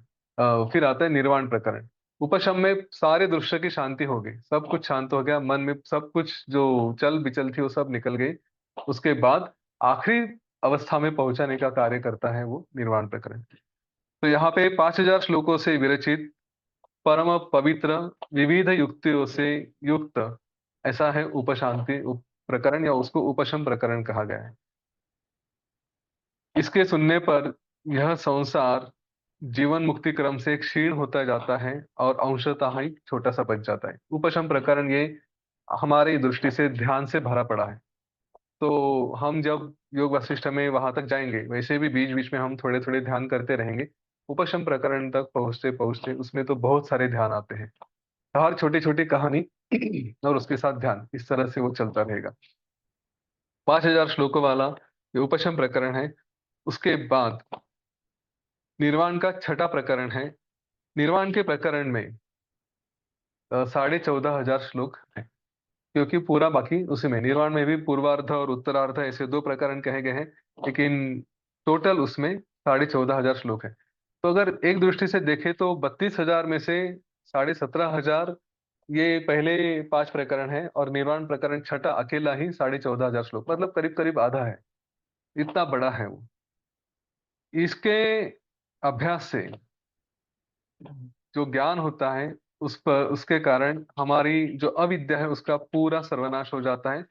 फिर आता है निर्वाण प्रकरण। उपशम में सारे दृश्य की शांति हो गई, सब कुछ शांत हो गया, मन में सब कुछ जो चल विचल थी वो सब निकल गई। उसके बाद आखिरी अवस्था में पहुंचाने का कार्य करता है वो निर्वाण प्रकरण। तो यहाँ पे 5,000 श्लोकों से विरचित परम पवित्र विविध युक्तियों से युक्त ऐसा है उपशांति प्रकरण, या उसको उपशम प्रकरण कहा गया है। इसके सुनने पर यह संसार जीवन मुक्ति क्रम से क्षीण होता जाता है और अंशतः ही छोटा सा बच जाता है। उपशम प्रकरण ये हमारी दृष्टि से ध्यान से भरा पड़ा है। तो हम जब योग वशिष्ठ में वहां तक जाएंगे, वैसे भी बीच बीच में हम थोड़े थोड़े ध्यान करते रहेंगे। उपशम प्रकरण तक पहुंचते पहुंचते उसमें तो बहुत सारे ध्यान आते हैं, हर छोटी छोटी कहानी और उसके साथ ध्यान, इस तरह से वो चलता रहेगा। 5,000 श्लोकों वाला ये उपशम प्रकरण है। उसके बाद निर्वाण का छठा प्रकरण है। निर्वाण के प्रकरण में 14,500 श्लोक है, क्योंकि पूरा बाकी उसी में, निर्वाण में भी पूर्वार्ध और उत्तरार्ध ऐसे दो प्रकरण कहे गए हैं, लेकिन टोटल उसमें 14,500 श्लोक है। तो अगर एक दृष्टि से देखें तो 32,000 में से 17,500 ये पहले 5 प्रकरण है, और निर्वाण प्रकरण छठा अकेला ही 14,500 श्लोक, मतलब करीब करीब आधा है, इतना बड़ा है वो। इसके अभ्यास से जो ज्ञान होता है, उस पर, उसके कारण हमारी जो अविद्या है उसका पूरा सर्वनाश हो जाता है,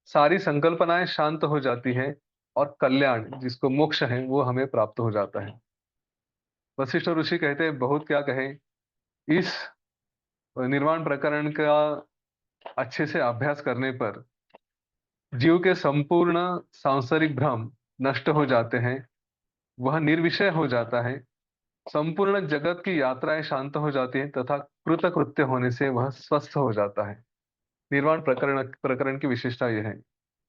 सारी संकल्पनाएं शांत हो जाती हैं, और कल्याण जिसको मोक्ष है वो हमें प्राप्त हो जाता है। वशिष्ठ ऋषि कहते हैं, बहुत क्या कहें, इस निर्वाण प्रकरण का अच्छे से अभ्यास करने पर जीव के संपूर्ण सांसारिक भ्रम नष्ट हो जाते हैं, वह निर्विषय हो जाता है, संपूर्ण जगत की यात्राएं शांत हो जाती हैं, तथा कृतकृत्य होने से वह स्वस्थ हो जाता है। निर्वाण प्रकरण प्रकरण की विशेषता यह है,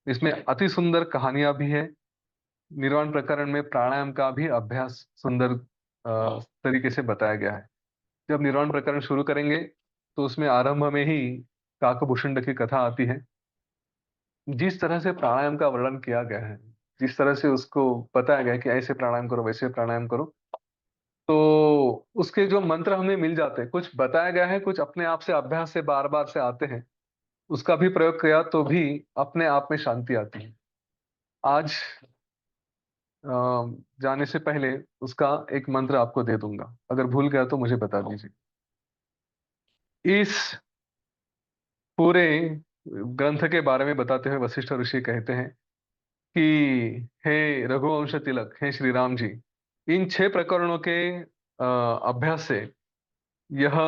इसमें अति सुंदर कहानियां भी है। निर्वाण प्रकरण में प्राणायाम का भी अभ्यास सुंदर तरीके से बताया गया है। जब निर्वाण प्रकरण शुरू करेंगे तो उसमें आरंभ में ही काकभूषुंड की कथा आती है। जिस तरह से प्राणायाम का वर्णन किया गया है, जिस तरह से उसको बताया गया है कि ऐसे प्राणायाम करो वैसे प्राणायाम करो, तो उसके जो मंत्र हमें मिल जाते हैं, कुछ बताया गया है, कुछ अपने आप से अभ्यास से बार बार से आते हैं, उसका भी प्रयोग किया तो भी अपने आप में शांति आती है। आज अ, जाने से पहले उसका एक मंत्र आपको दे दूंगा, अगर भूल गया तो मुझे बता दीजिए। इस पूरे ग्रंथ के बारे में बताते हुए वशिष्ठ ऋषि कहते हैं कि हे रघुवंश तिलक, हे श्री राम जी, इन 6 प्रकरणों के अभ्यास से यह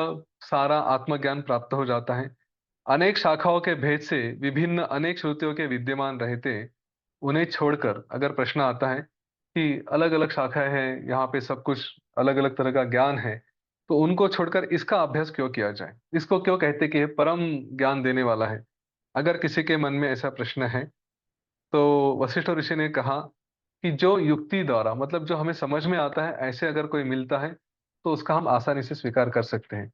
सारा आत्मज्ञान प्राप्त हो जाता है। अनेक शाखाओं के भेद से विभिन्न अनेक श्रुतियों के विद्यमान रहते, उन्हें छोड़कर अगर प्रश्न आता है कि अलग अलग शाखाएं हैं, यहाँ पे सब कुछ अलग अलग तरह का ज्ञान है, तो उनको छोड़कर इसका अभ्यास क्यों किया जाए, इसको क्यों कहते कि ये परम ज्ञान देने वाला है। अगर किसी के मन में ऐसा प्रश्न है, तो वशिष्ठ ऋषि ने कहा कि जो युक्ति द्वारा, मतलब जो हमें समझ में आता है, ऐसे अगर कोई मिलता है तो उसका हम आसानी से स्वीकार कर सकते हैं।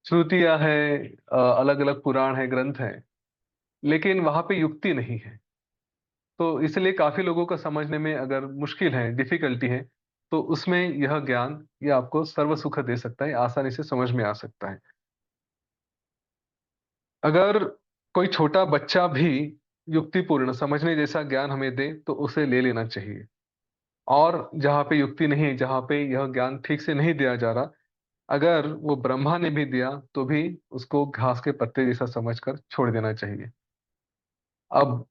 श्रुतियां हैं, अलग अलग पुराण है, ग्रंथ है, लेकिन वहां पे युक्ति नहीं है। तो इसलिए काफी लोगों को समझने में अगर मुश्किल है, डिफिकल्टी है, तो उसमें यह ज्ञान ये आपको सर्व सुख दे सकता है, आसानी से समझ में आ सकता है। अगर कोई छोटा बच्चा भी युक्तिपूर्ण समझने जैसा ज्ञान हमें दे तो उसे ले लेना चाहिए। और जहाँ पे युक्ति नहीं है, जहाँ पे यह ज्ञान ठीक से नहीं दिया जा रहा, अगर वो ब्रह्मा ने भी दिया तो भी उसको घास के पत्ते जैसा समझकर छोड़ देना चाहिए। अब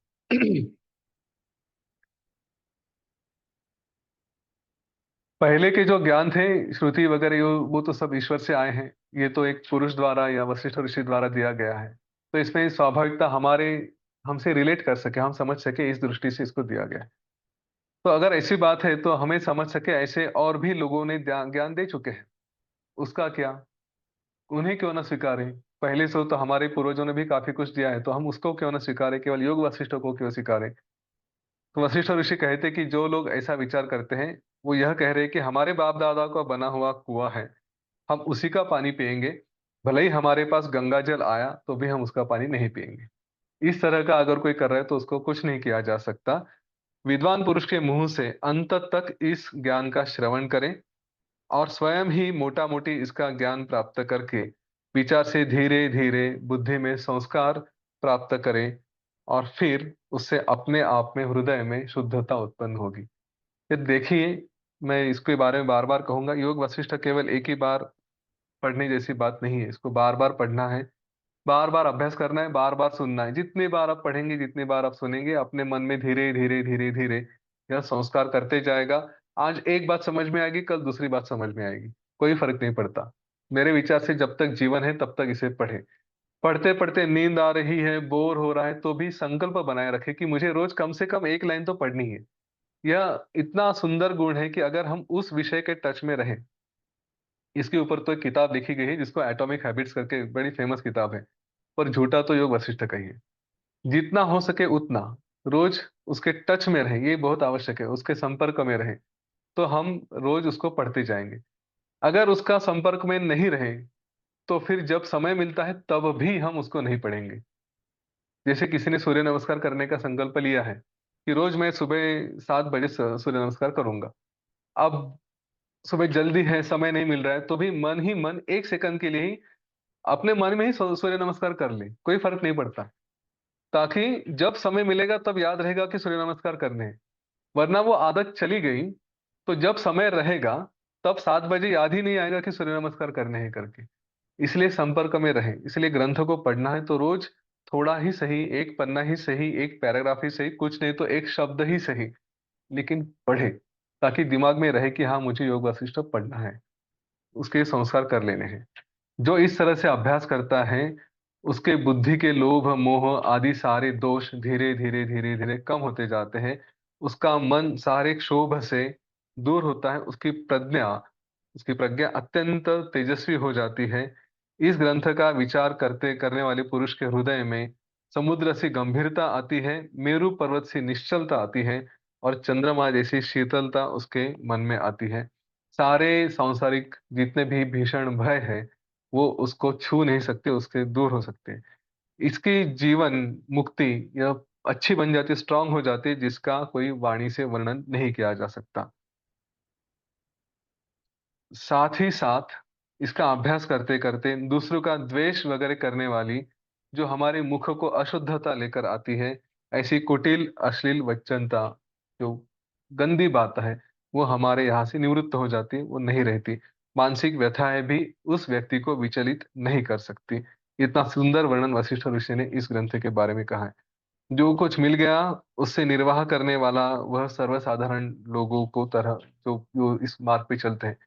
पहले के जो ज्ञान थे, श्रुति वगैरह, वो तो सब ईश्वर से आए हैं। ये तो एक पुरुष द्वारा या वशिष्ठ ऋषि द्वारा दिया गया है। तो इसमें स्वाभाविकता हमारे हमसे रिलेट कर सके, हम समझ सके, इस दृष्टि से इसको दिया गया है। तो अगर ऐसी बात है तो हमें समझ सके, ऐसे और भी लोगों ने ज्ञान दे चुके हैं, उसका क्या, उन्हें क्यों ना स्वीकारें। पहले से तो हमारे पूर्वजों ने भी काफी कुछ दिया है, तो हम उसको क्यों ना स्वीकारें, केवल योग वशिष्ठ को क्यों स्वीकारें। तो वशिष्ठ ऋषि कहते कि जो लोग ऐसा विचार करते हैं, वो यह कह रहे हैं कि हमारे बाप दादा का बना हुआ कुआं है, हम उसी का पानी पिएंगे। भले ही हमारे पास गंगा जल आया तो भी हम उसका पानी नहीं पिएंगे। इस तरह का अगर कोई कर रहा है तो उसको कुछ नहीं किया जा सकता। विद्वान पुरुष के मुंह से अंत तक इस ज्ञान का श्रवण करें और स्वयं ही मोटा मोटी इसका ज्ञान प्राप्त करके विचार से धीरे धीरे बुद्धि में संस्कार प्राप्त करें, और फिर उससे अपने आप में हृदय में शुद्धता उत्पन्न होगी। ये देखिए, मैं इसके बारे में बार बार कहूंगा, योग वशिष्ठ केवल एक ही बार पढ़ने जैसी बात नहीं है। इसको बार बार पढ़ना है, बार बार अभ्यास करना है, बार बार सुनना है। जितनी बार आप पढ़ेंगे, जितनी बार आप सुनेंगे, अपने मन में धीरे धीरे धीरे धीरे यह संस्कार करते जाएगा। आज एक बात समझ में आएगी, कल दूसरी बात समझ में आएगी, कोई फर्क नहीं पड़ता। मेरे विचार से जब तक जीवन है तब तक इसे पढ़े। पढ़ते पढ़ते नींद आ रही है, बोर हो रहा है, तो भी संकल्प बनाए रखे कि मुझे रोज कम से कम एक लाइन तो पढ़नी है। यह इतना सुंदर गुण है कि अगर हम उस विषय के टच में रहें। इसके ऊपर तो एक किताब लिखी गई है जिसको एटॉमिक हैबिट्स करके, बड़ी फेमस किताब है। पर झूठा तो योग वशिष्ठ का ही है। जितना हो सके उतना रोज उसके टच में रहे, ये बहुत आवश्यक है, उसके संपर्क में रहे। तो हम रोज उसको पढ़ते जाएंगे। अगर उसका संपर्क में नहीं रहे तो फिर जब समय मिलता है तब भी हम उसको नहीं पढ़ेंगे। जैसे किसी ने सूर्य नमस्कार करने का संकल्प लिया है कि रोज मैं सुबह 7 बजे सूर्य नमस्कार करूंगा। अब सुबह जल्दी है, समय नहीं मिल रहा है, तो भी मन ही मन 1 सेकंड के लिए ही अपने मन में ही सूर्य नमस्कार कर ले, कोई फर्क नहीं पड़ता। ताकि जब समय मिलेगा तब याद रहेगा कि सूर्य नमस्कार करने हैं। वरना वो आदत चली गई तो जब समय रहेगा तब 7 बजे याद ही नहीं आएगा कि सूर्य नमस्कार करने हैं करके। इसलिए संपर्क में रहे, इसलिए ग्रंथ को पढ़ना है तो रोज थोड़ा ही सही, एक पन्ना ही सही, एक पैराग्राफ ही सही, कुछ नहीं तो एक शब्द ही सही, लेकिन पढ़े। ताकि दिमाग में रहे कि हाँ, मुझे योग वशिष्ठ पढ़ना है, उसके संस्कार कर लेने हैं। जो इस तरह से अभ्यास करता है, उसके बुद्धि के लोभ मोह आदि सारे दोष धीरे धीरे धीरे धीरे कम होते जाते हैं। उसका मन सारे क्षोभ से दूर होता है। उसकी प्रज्ञा अत्यंत तेजस्वी हो जाती है। इस ग्रंथ का विचार करते करने वाले पुरुष के हृदय में समुद्र सी गंभीरता आती है, मेरु पर्वत सी निश्चलता आती है, और चंद्रमा जैसी शीतलता उसके मन में आती है। सारे सांसारिक जितने भी भीषण भय है वो उसको छू नहीं सकते, उसके दूर हो सकते हैं। इसकी जीवन मुक्ति यह अच्छी बन जाती है, स्ट्रांग हो जाती है, जिसका कोई वाणी से वर्णन नहीं किया जा सकता। साथ ही साथ इसका अभ्यास करते करते दूसरों का द्वेष वगैरह करने वाली, जो हमारे मुख को अशुद्धता लेकर आती है, ऐसी कुटिल अश्लील वचनता, जो गंदी बात है, वो हमारे यहाँ से निवृत्त हो जाती है, वो नहीं रहती। मानसिक व्यथाएं भी उस व्यक्ति को विचलित नहीं कर सकती। इतना सुंदर वर्णन वशिष्ठ ऋषि ने इस ग्रंथ के बारे में कहा है। जो कुछ मिल गया उससे निर्वाह करने वाला वह सर्वसाधारण लोगों को तरह, जो इस मार्ग पे चलते हैं,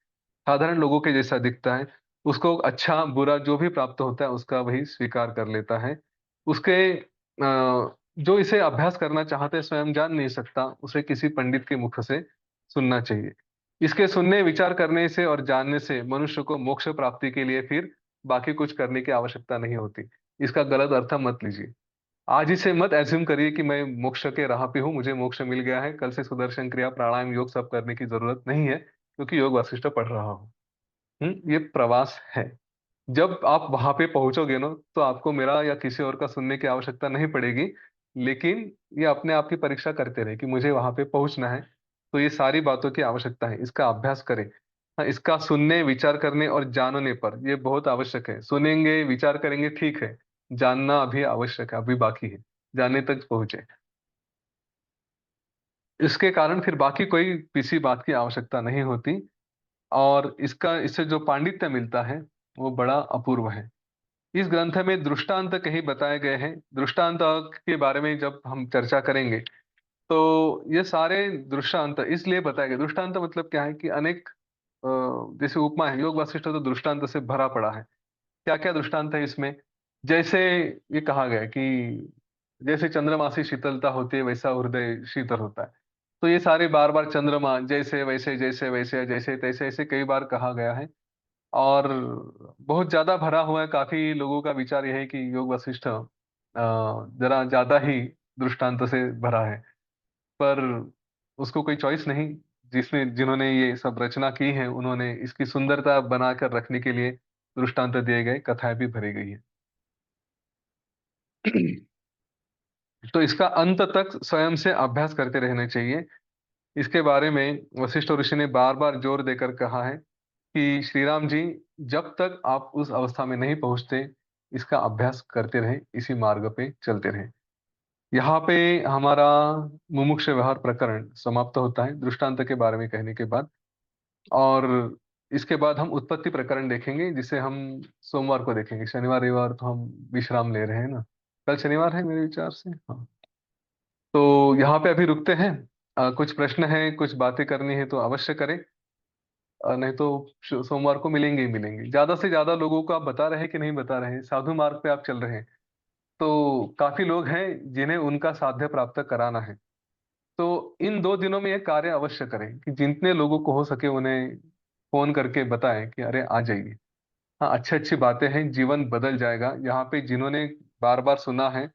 साधारण लोगों के जैसा दिखता है। उसको अच्छा बुरा जो भी प्राप्त होता है उसका वही स्वीकार कर लेता है। उसके जो इसे अभ्यास करना चाहते हैं स्वयं जान नहीं सकता, उसे किसी पंडित के मुख से सुनना चाहिए। इसके सुनने विचार करने से और जानने से मनुष्य को मोक्ष प्राप्ति के लिए फिर बाकी कुछ करने की आवश्यकता नहीं होती। इसका गलत अर्थ मत लीजिए। आज ही से मत एज्यूम करिए कि मैं मोक्ष के राह पे हूँ, मुझे मोक्ष मिल गया है, कल से सुदर्शन क्रिया प्राणायाम योग सब करने की जरूरत नहीं है क्योंकि योग वासिष्ठ पढ़ रहा हूँ। ये प्रवास है। जब आप वहां पे पहुंचोगे ना तो आपको मेरा या किसी और का सुनने की आवश्यकता नहीं पड़ेगी। लेकिन ये अपने आप की परीक्षा करते रहे कि मुझे वहां पे पहुंचना है। तो ये सारी बातों की आवश्यकता है, इसका अभ्यास करें। हाँ, इसका सुनने विचार करने और जानने पर ये बहुत आवश्यक है। सुनेंगे विचार करेंगे ठीक है, जानना अभी आवश्यक है, अभी बाकी है, जानने तक पहुंचे। इसके कारण फिर बाकी कोई किसी बात की आवश्यकता नहीं होती। और इसका इससे जो पांडित्य मिलता है वो बड़ा अपूर्व है। इस ग्रंथ में दृष्टांत कहीं बताए गए हैं। दृष्टांत के बारे में जब हम चर्चा करेंगे तो ये सारे दृष्टांत इसलिए बताए गए। दृष्टांत मतलब क्या है कि अनेक अ, जैसे उपमा है, योग वासिष्ठ तो दृष्टांत से भरा पड़ा है। क्या क्या दृष्टांत है इसमें? जैसे ये कहा गया है कि जैसे चंद्रमा से शीतलता होती है वैसा हृदय शीतल होता है। तो ये सारे बार बार चंद्रमा जैसे वैसे जैसे वैसे जैसे तैसे ऐसे कई बार कहा गया है। और बहुत ज्यादा भरा हुआ है। काफी लोगों का विचार यह है कि योग वशिष्ठ जरा ज्यादा ही दृष्टांत से भरा है। पर उसको कोई चॉइस नहीं। जिन्होंने ये सब रचना की है उन्होंने इसकी सुंदरता बनाकर रखने के लिए दृष्टांत दिए गए, कथाएं भी भरी गई है। तो इसका अंत तक स्वयं से अभ्यास करते रहना चाहिए। इसके बारे में वशिष्ठ ऋषि ने बार बार जोर देकर कहा है कि श्री राम जी, जब तक आप उस अवस्था में नहीं पहुंचते, इसका अभ्यास करते रहें, इसी मार्ग पे चलते रहें। यहाँ पे हमारा मुमुक्ष व्यवहार प्रकरण समाप्त होता है दृष्टांत के बारे में कहने के बाद। और इसके बाद हम उत्पत्ति प्रकरण देखेंगे, जिसे हम सोमवार को देखेंगे। शनिवार रविवार तो हम विश्राम ले रहे हैं ना। कल शनिवार है मेरे विचार से, हाँ। तो यहाँ पे अभी रुकते हैं। कुछ प्रश्न हैं, कुछ बातें करनी है तो अवश्य करें। नहीं तो सोमवार को मिलेंगे ही मिलेंगे। ज्यादा से ज्यादा लोगों को आप बता रहे हैं कि नहीं बता रहे हैं, साधु मार्ग पे आप चल रहे हैं। तो काफी लोग हैं जिन्हें उनका साध्य प्राप्त कराना है। तो इन 2 दिनों में ये कार्य अवश्य करें कि जितने लोगों को हो सके उन्हें फोन करके बताएं कि अरे आ जाइए। हाँ, अच्छी अच्छी बातें हैं, जीवन बदल जाएगा। यहाँ पे जिन्होंने बार बार सुना है,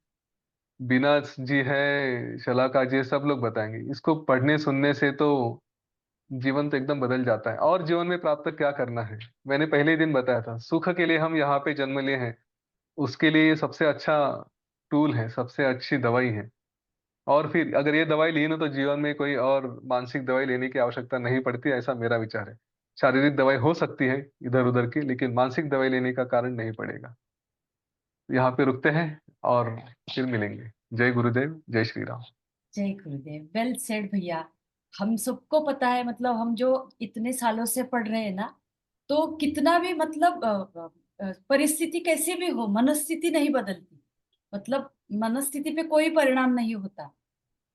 बीना जी है, शलाका जी है, सब लोग बताएंगे। इसको पढ़ने सुनने से तो जीवन तो एकदम बदल जाता है। और जीवन में प्राप्त क्या करना है, मैंने पहले ही दिन बताया था, सुख के लिए हम यहाँ पे जन्म लिए हैं। उसके लिए ये सबसे अच्छा टूल है, सबसे अच्छी दवाई है। और फिर अगर ये दवाई ली ना तो जीवन में कोई और मानसिक दवाई लेने की आवश्यकता नहीं पड़ती, ऐसा मेरा विचार है। शारीरिक दवाई हो सकती है इधर उधर की, लेकिन मानसिक दवाई लेने का कारण नहीं पड़ेगा। यहाँ पे रुकते हैं और फिर मिलेंगे। जय गुरुदेव, जय श्री राम। जय गुरुदेव, वेल सेड भैया। हम सबको पता है, मतलब हम जो इतने सालों से पढ़ रहे हैं ना, तो कितना भी मतलब परिस्थिति कैसी भी हो, मनस्थिति नहीं बदलती। मतलब मनस्थिति पे कोई परिणाम नहीं होता।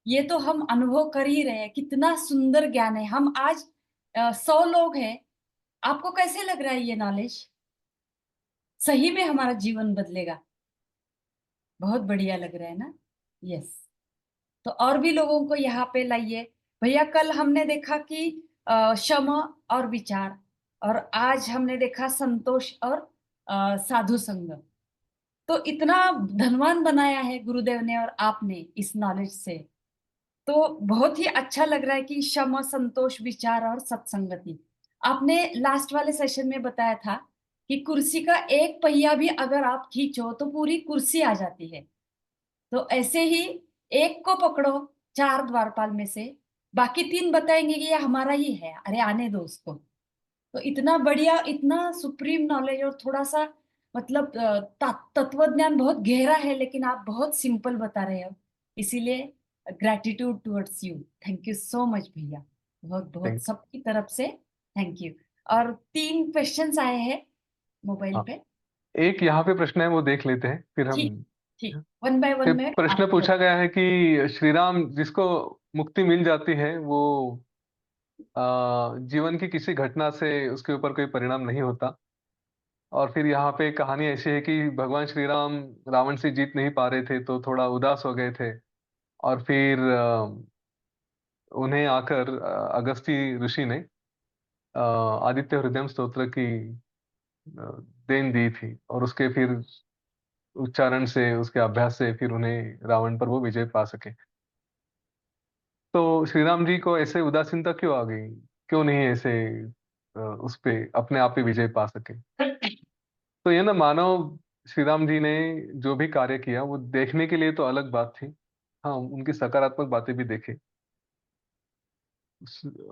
ये तो हम अनुभव कर ही रहे हैं, कितना सुंदर ज्ञान है। हम आज 100 लोग हैं। आपको कैसे लग रहा है ये नॉलेज? सही में हमारा जीवन बदलेगा। बहुत बढ़िया लग रहा है ना? यस। तो और भी लोगों को यहाँ पे लाइए। भैया, कल हमने देखा कि क्षमा और विचार, और आज हमने देखा संतोष और साधु संग। तो इतना धनवान बनाया है गुरुदेव ने और आपने इस नॉलेज से। तो बहुत ही अच्छा लग रहा है कि क्षमा, संतोष, विचार और सत्संगति। आपने लास्ट वाले सेशन में बताया था कि कुर्सी का एक पहिया भी अगर आप खींचो तो पूरी कुर्सी आ जाती है। तो ऐसे ही एक को पकड़ो 4 द्वारपाल में से, बाकी 3 बताएंगे कि ये हमारा ही है, अरे आने दो उसको। तो इतना बढ़िया, इतना सुप्रीम नॉलेज, और थोड़ा सा मतलब तत्व ज्ञान बहुत गहरा है, लेकिन आप बहुत सिंपल बता रहे हो। इसीलिए gratitude towards you. Thank you so much भैया, बहुत बहुत थैंक सबकी तरफ से थैंक यू। और 3 क्वेश्चंस आए हैं मोबाइल हाँ, पे। एक यहाँ पे प्रश्न है, वो देख लेते हैं फिर हम। ठीक, ठीक, 1 बाय 1 ये में प्रश्न आप। पूछा गया है कि श्री राम जिसको मुक्ति मिल जाती है वो जीवन की किसी घटना से उसके ऊपर कोई परिणाम नहीं होता। और फिर यहाँ पे कहानी ऐसी है कि भगवान श्री राम रावण से जीत नहीं पा रहे थे तो थोड़ा उदास हो गए थे। और फिर उन्हें आकर अगस्ती ऋषि ने आदित्य हृदय स्तोत्र की अ, देन दी थी। और उसके फिर उच्चारण से, उसके अभ्यास से फिर उन्हें रावण पर वो विजय पा सके। तो श्री राम जी को ऐसे उदासीनता क्यों आ गई? क्यों नहीं ऐसे उस पे अपने आप ही विजय पा सके? तो ये ना मानव, श्री राम जी ने जो भी कार्य किया वो देखने के लिए तो अलग बात थी। हाँ, उनकी सकारात्मक बातें भी देखे।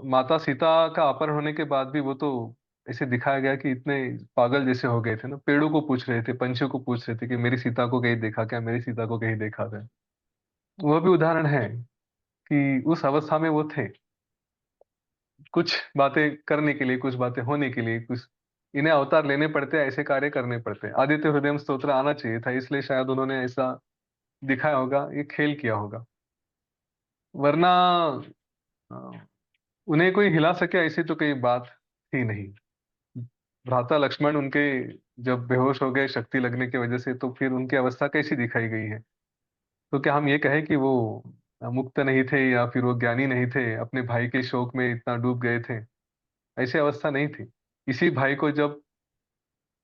माता सीता का अपहरण होने के बाद भी वो तो ऐसे दिखाया गया कि इतने पागल जैसे हो गए थे ना, पेड़ों को पूछ रहे थे, पंछियों को पूछ रहे थे कि मेरी सीता को कहीं देखा क्या, मेरी सीता को कहीं देखा क्या। वह भी उदाहरण है कि उस अवस्था में वो थे। कुछ बातें करने के लिए, कुछ बातें होने के लिए, कुछ इन्हें अवतार लेने पड़ते हैं, ऐसे कार्य करने पड़ते हैं। आदित्य हृदय स्तोत्र आना चाहिए था, इसलिए शायद उन्होंने ऐसा दिखाया होगा, ये खेल किया होगा। वरना अ, उन्हें कोई हिला सके ऐसी तो कोई बात थी नहीं। भ्राता लक्ष्मण उनके जब बेहोश हो गए शक्ति लगने की वजह से, तो फिर उनकी अवस्था कैसी दिखाई गई है? तो क्या हम ये कहें कि वो मुक्त नहीं थे या फिर वो ज्ञानी नहीं थे, अपने भाई के शोक में इतना डूब गए थे? ऐसी अवस्था नहीं थी। इसी भाई को जब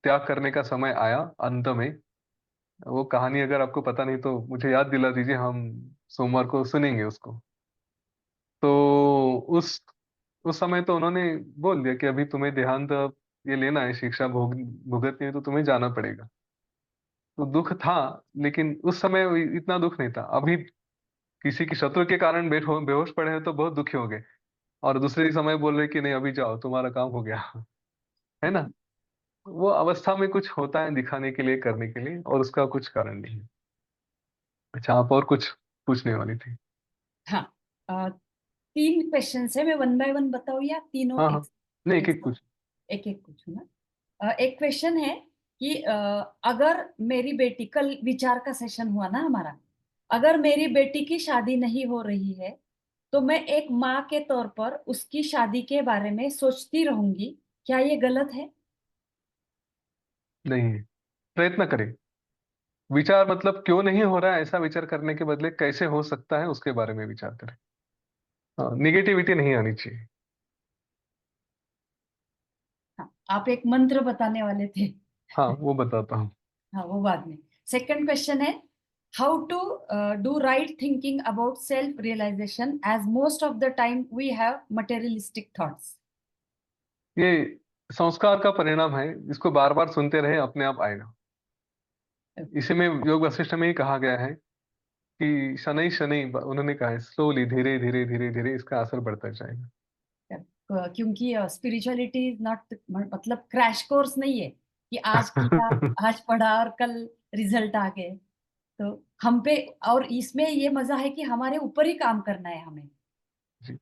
त्याग करने का समय आया अंत में, वो कहानी अगर आपको पता नहीं तो मुझे याद दिला दीजिए, हम सोमवार को सुनेंगे उसको। तो उस समय तो उन्होंने बोल दिया कि अभी तुम्हें देहांत ये लेना है, शिक्षा भुगतनी है, तो तुम्हें जाना पड़ेगा। तो दुख था, लेकिन उस समय इतना दुख नहीं था। अभी किसी की शत्रु के कारण बेहोश पड़े हैं तो बहुत दुखी हो गए, और दूसरे समय बोल रहे कि नहीं अभी जाओ तुम्हारा काम हो गया। है ना? वो अवस्था में कुछ होता है दिखाने के लिए, करने के लिए, और उसका कुछ कारण नहीं है। अच्छा, आप और कुछ पूछने वाली थी? हाँ, 3 क्वेश्चन है, मैं वन बाय वन बताऊँ या तीनों हाँ एक हाँ, नहीं एक एक एक साथ? पूछ। एक एक पूछू ना। एक क्वेश्चन है कि अगर मेरी बेटी, कल विचार का सेशन हुआ ना हमारा, अगर मेरी बेटी की शादी नहीं हो रही है तो मैं एक माँ के तौर पर उसकी शादी के बारे में सोचती रहूंगी, क्या ये गलत है? नहीं है। प्रयत्न करें। विचार मतलब क्यों नहीं हो रहा है ऐसा विचार करने के बदले कैसे हो सकता है उसके बारे में विचार करें। हाँ, निगेटिविटी नहीं आनी चाहिए। हाँ, आप एक मंत्र बताने वाले थे। हाँ, वो बताता हूँ। हाँ, वो बाद में। सेकंड क्वेश्चन है, how to do right thinking about self realisation as most of the time we have materialistic thoughts. ये संस्कार का परिणाम है, इसको बार बार सुनते रहे अपने आप आएगा। इसी में योग वशिष्ठ में ही कहा गया है कि शनै शनै, उन्होंने कहा है स्लोली, धीरे धीरे धीरे धीरे इसका असर बढ़ता जाएगा। क्योंकि स्पिरिचुअलिटी इज नॉट, मतलब क्रैश कोर्स नहीं है कि आज किया, आज पढ़ा और कल रिजल्ट आ गए। तो हम पे, और इसमें ये मजा है कि हमारे ऊपर ही काम करना है हमें। जी।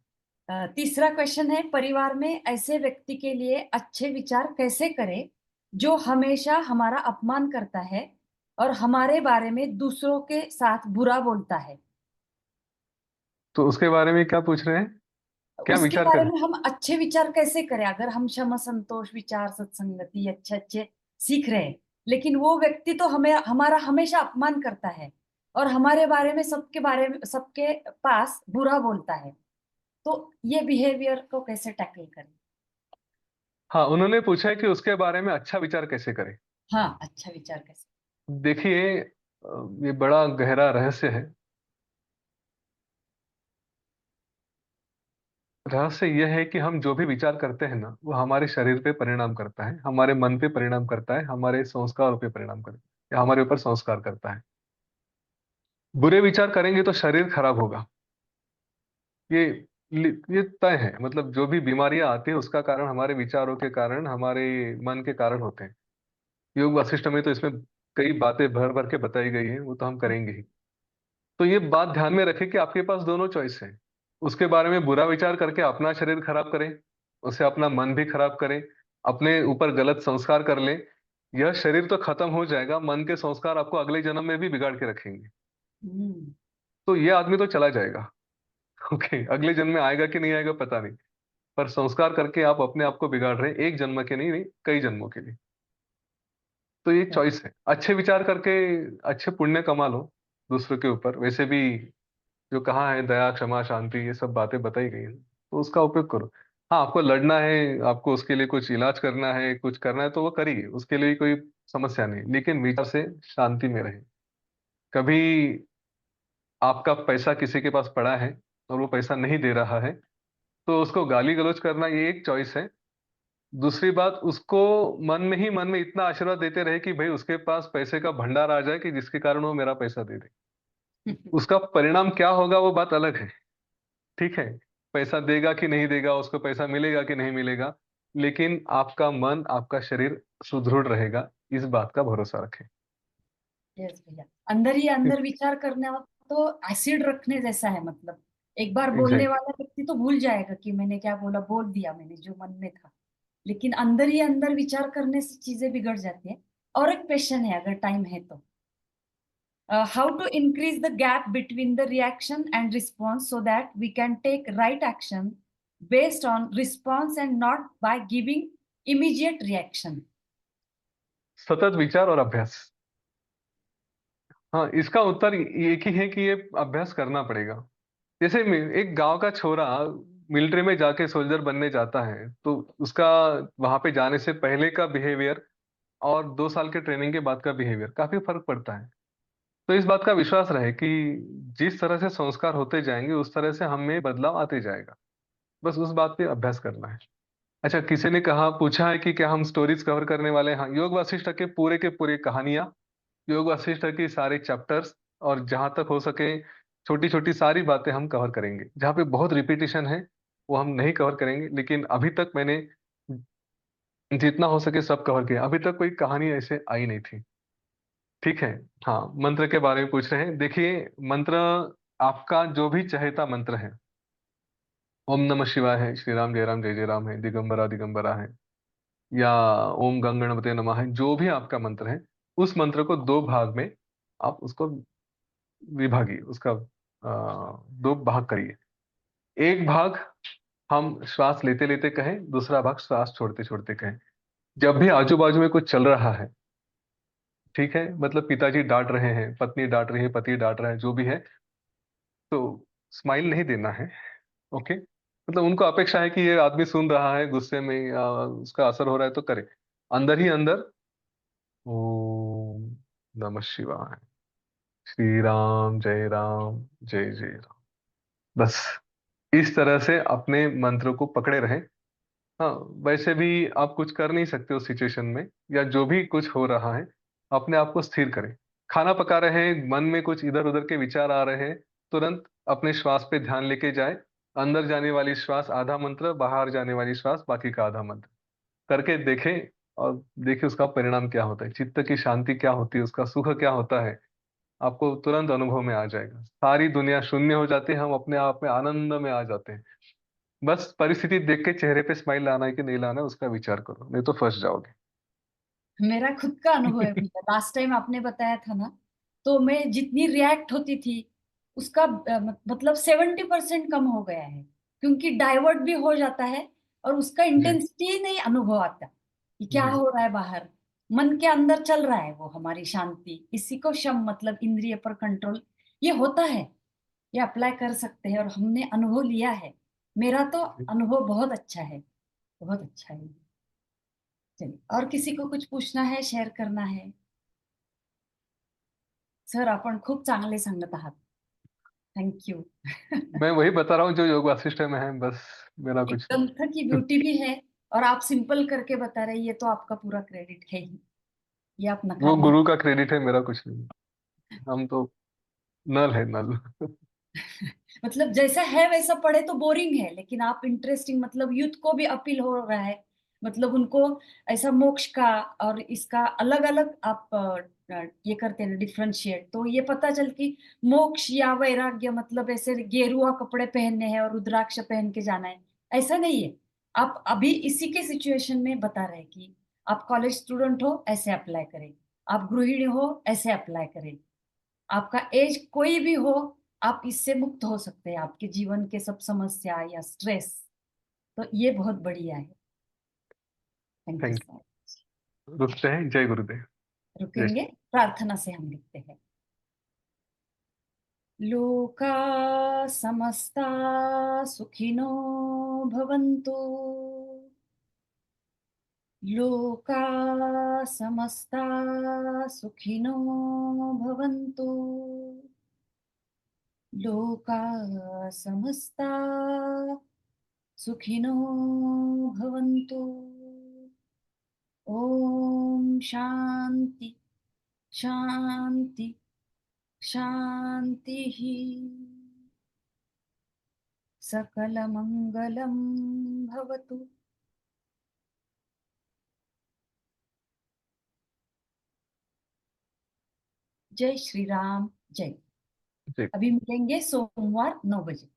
तीसरा क्वेश्चन है, परिवार में ऐसे व्यक्ति के लिए अच्छे विचार कैसे करें जो हमेशा हमारा अपमान करता है और हमारे बारे में दूसरों के साथ बुरा बोलता है? तो उसके बारे में क्या पूछ रहे हैं? क्या उसके विचार बारे करें? में हम अच्छे विचार कैसे करें, अगर हम क्षमा संतोष विचार सत्संगति अच्छे अच्छे सीख रहे हैं, लेकिन वो व्यक्ति तो हमें, हमारा हमेशा अपमान करता है और हमारे बारे में सबके पास बुरा बोलता है, तो ये बिहेवियर को कैसे टैकल करें? हाँ, उन्होंने पूछा है कि उसके बारे में अच्छा विचार कैसे करें। हाँ, अच्छा विचार कैसे? देखिए, ये बड़ा गहरा रहस्य है। रहस्य यह है कि हम जो भी विचार करते हैं ना, वो हमारे शरीर पे परिणाम करता है, हमारे मन पे परिणाम करता है, हमारे संस्कारों पे परिणाम करता है, या हमारे ऊपर संस्कार करता है। बुरे विचार करेंगे तो शरीर खराब होगा। ये ये तय है। मतलब जो भी बीमारियां आती है उसका कारण हमारे विचारों के कारण, हमारे मन के कारण होते हैं। योग वासिष्ठ में तो इसमें कई बातें भर भर के बताई गई है, वो तो हम करेंगे ही। तो ये बात ध्यान में रखें कि आपके पास दोनों चॉइस है। उसके बारे में बुरा विचार करके अपना शरीर खराब करें, उससे अपना मन भी खराब करें, अपने ऊपर गलत संस्कार कर लें। यह शरीर तो खत्म हो जाएगा, मन के संस्कार आपको अगले जन्म में भी बिगाड़ के रखेंगे। हम्म। तो ये आदमी तो चला जाएगा। ओके, अगले जन्म में आएगा कि नहीं आएगा पता नहीं, पर संस्कार करके आप अपने आप को बिगाड़ रहे हैं, एक जन्म के नहीं, नहीं कई जन्मों के लिए। तो ये चॉइस है। अच्छे विचार करके अच्छे पुण्य कमा लो दूसरों के ऊपर। वैसे भी जो कहा है दया क्षमा शांति, ये सब बातें बताई गई हैं, तो उसका उपयोग करो। हाँ, आपको लड़ना है, आपको उसके लिए कुछ इलाज करना है, कुछ करना है, तो वो करिए, उसके लिए कोई समस्या नहीं, लेकिन विचार से शांति में रहे। कभी आपका पैसा किसी के पास पड़ा है और वो पैसा नहीं दे रहा है, तो उसको गाली गलौज करना ये एक चॉइस है। दूसरी बात, उसको मन में इतना आशीर्वाद देते रहे कि भाई उसके पास पैसे का भंडार आ जाए कि जिसके कारण वो मेरा पैसा दे दे। उसका परिणाम क्या होगा वो बात अलग है। ठीक है, पैसा देगा कि नहीं देगा, उसको पैसा मिलेगा कि नहीं मिलेगा, लेकिन आपका मन, आपका शरीर सुदृढ़ रहेगा, इस बात का भरोसा रखें। यस भैया, अंदर ही अंदर विचार करने वाला तो एसिड रखने जैसा है, मतलब एक बार बोलने एग्जैक्ट। वाला व्यक्ति तो भूल जाएगा कि मैंने क्या बोला, बोल दिया मैंने जो मन में था, लेकिन अंदर ही अंदर विचार करने से चीजें बिगड़ जाती है। और एक क्वेश्चन है, अगर टाइम है तो, how to increase the gap between the reaction and response so that we can take right action based on response and not by giving immediate reaction. सतत विचार और अभ्यास। हाँ, इसका उत्तर एक ही है कि ये अभ्यास करना पड़ेगा। जैसे एक गांव का छोरा मिलिट्री में जाके सोल्जर बनने जाता है, तो उसका वहां पे जाने से पहले का बिहेवियर और 2 साल के ट्रेनिंग के बाद का बिहेवियर काफी फर्क पड़ता है। तो इस बात का विश्वास रहे कि जिस तरह से संस्कार होते जाएंगे उस तरह से हमें बदलाव आते जाएगा। बस उस बात पे अभ्यास करना है। अच्छा, किसी ने कहा पूछा है कि क्या हम स्टोरीज कवर करने वाले हैं? हाँ, योग वासिष्ठ के पूरे कहानियां, योग वासिष्ठ की सारे चैप्टर्स, और जहां तक हो सके छोटी छोटी सारी बातें हम कवर करेंगे। जहाँ पे बहुत रिपीटिशन है वो हम नहीं कवर करेंगे, लेकिन अभी तक मैंने जितना हो सके सब कवर किया। अभी तक कोई कहानी ऐसे आई नहीं थी। ठीक है। हाँ, मंत्र के बारे में पूछ रहे हैं। देखिए, मंत्र आपका जो भी चहेता मंत्र है, ओम नमः शिवाय है, श्री राम जय राम है, दिगंबरा दिगंबरा है, या ओम गंग गणपते नमः है, जो भी आपका मंत्र है, उस मंत्र को 2 भाग में आप उसको विभागिए, उसका 2 भाग करिए। एक भाग हम श्वास लेते लेते कहें, दूसरा भाग श्वास छोड़ते छोड़ते कहें। जब भी आजू बाजू में कुछ चल रहा है, ठीक है, मतलब पिताजी डांट रहे हैं, पत्नी डांट रही है, पति डांट रहा है, जो भी है, तो स्माइल नहीं देना है। ओके, मतलब उनको अपेक्षा है कि ये आदमी सुन रहा है, गुस्से में उसका असर हो रहा है तो करे। अंदर ही अंदर ओम नमः शिवाय, श्री राम जय जय राम, बस इस तरह से अपने मंत्र को पकड़े रहें। हाँ, वैसे भी आप कुछ कर नहीं सकते उस सिचुएशन में, या जो भी कुछ हो रहा है, अपने आप को स्थिर करें। खाना पका रहे हैं, मन में कुछ इधर उधर के विचार आ रहे हैं, तुरंत अपने श्वास पे ध्यान लेके जाए। अंदर जाने वाली श्वास आधा मंत्र, बाहर जाने वाली श्वास बाकी का आधा मंत्र करके देखें, और देखिए उसका परिणाम क्या होता है, चित्त की शांति क्या होती है, उसका सुख क्या होता है, आपको तुरंत अनुभव में आ जाएगा। सारी दुनिया शून्य हो जाती है, हम अपने आप में आनंद में आ जाते हैं। बस परिस्थिति देख के चेहरे पे स्माइल लाना है कि नहीं लाना है उसका विचार करो, नहीं तो फंस जाओगे। मेरा खुद का अनुभव है भैया, लास्ट टाइम आपने बताया था ना, तो मैं जितनी रिएक्ट होती थी उसका मतलब 70% कम हो गया है, क्योंकि डाइवर्ट भी हो जाता है और उसका जी इंटेंसिटी नहीं अनुभव आता कि क्या जी हो रहा है बाहर। मन के अंदर चल रहा है वो हमारी शांति, इसी को शम मतलब इंद्रिय पर कंट्रोल, ये होता है। ये अप्लाई कर सकते हैं और हमने अनुभव लिया है। मेरा तो जी। अनुभव बहुत अच्छा है, बहुत अच्छा है। चलिए, और किसी को कुछ पूछना है, शेअर करना है? सर, आपण खूप चांगले सांगत आहात, थँक्यू. मैं वही बता रहा हूँ जो योग वासिष्ठ में है, बस मेरा एक कुछ ग्रंथ की नहीं। ब्यूटी भी है और आप सिंपल करके बता रहे हैं, ये तो आपका पूरा क्रेडिट है ही, ये आप वो नकार नहीं. गुरु का क्रेडिट है, मेरा कुछ नहीं। हम तो नल है, नल। मतलब जैसा है वैसा पढ़े तो बोरिंग है, लेकिन आप इंटरेस्टिंग, मतलब यूथ को भी अपील हो रहा है, मतलब उनको ऐसा मोक्ष का और इसका अलग अलग आप ये करते हैं डिफ्रेंशिएट, तो ये पता चल कि मोक्ष या वैराग्य मतलब ऐसे गेरुआ कपड़े पहनने हैं और रुद्राक्ष पहन के जाना है, ऐसा नहीं है। आप अभी इसी के सिचुएशन में बता रहे हैं कि आप कॉलेज स्टूडेंट हो ऐसे अप्लाई करें, आप गृहिणी हो ऐसे अप्लाई करें, आपका एज कोई भी हो, आप इससे मुक्त हो सकते हैं, आपके जीवन के सब समस्या या स्ट्रेस। तो ये बहुत बढ़िया है। Thank you thank sir. You. रुकते हैं। जय गुरुदेव। जय रुकेंगे, प्रार्थना से हम लिखते हैं। लोका समस्ता सुखिनो भवन्तु, लोका समस्ता सुखिनो भवन्तु, लोका समस्ता सुखिनो भवन्तु। ओम शांति शांति शांति ही। सकलमंगलं भवतु। जय श्री राम, जय. जय। अभी मिलेंगे सोमवार 9 बजे.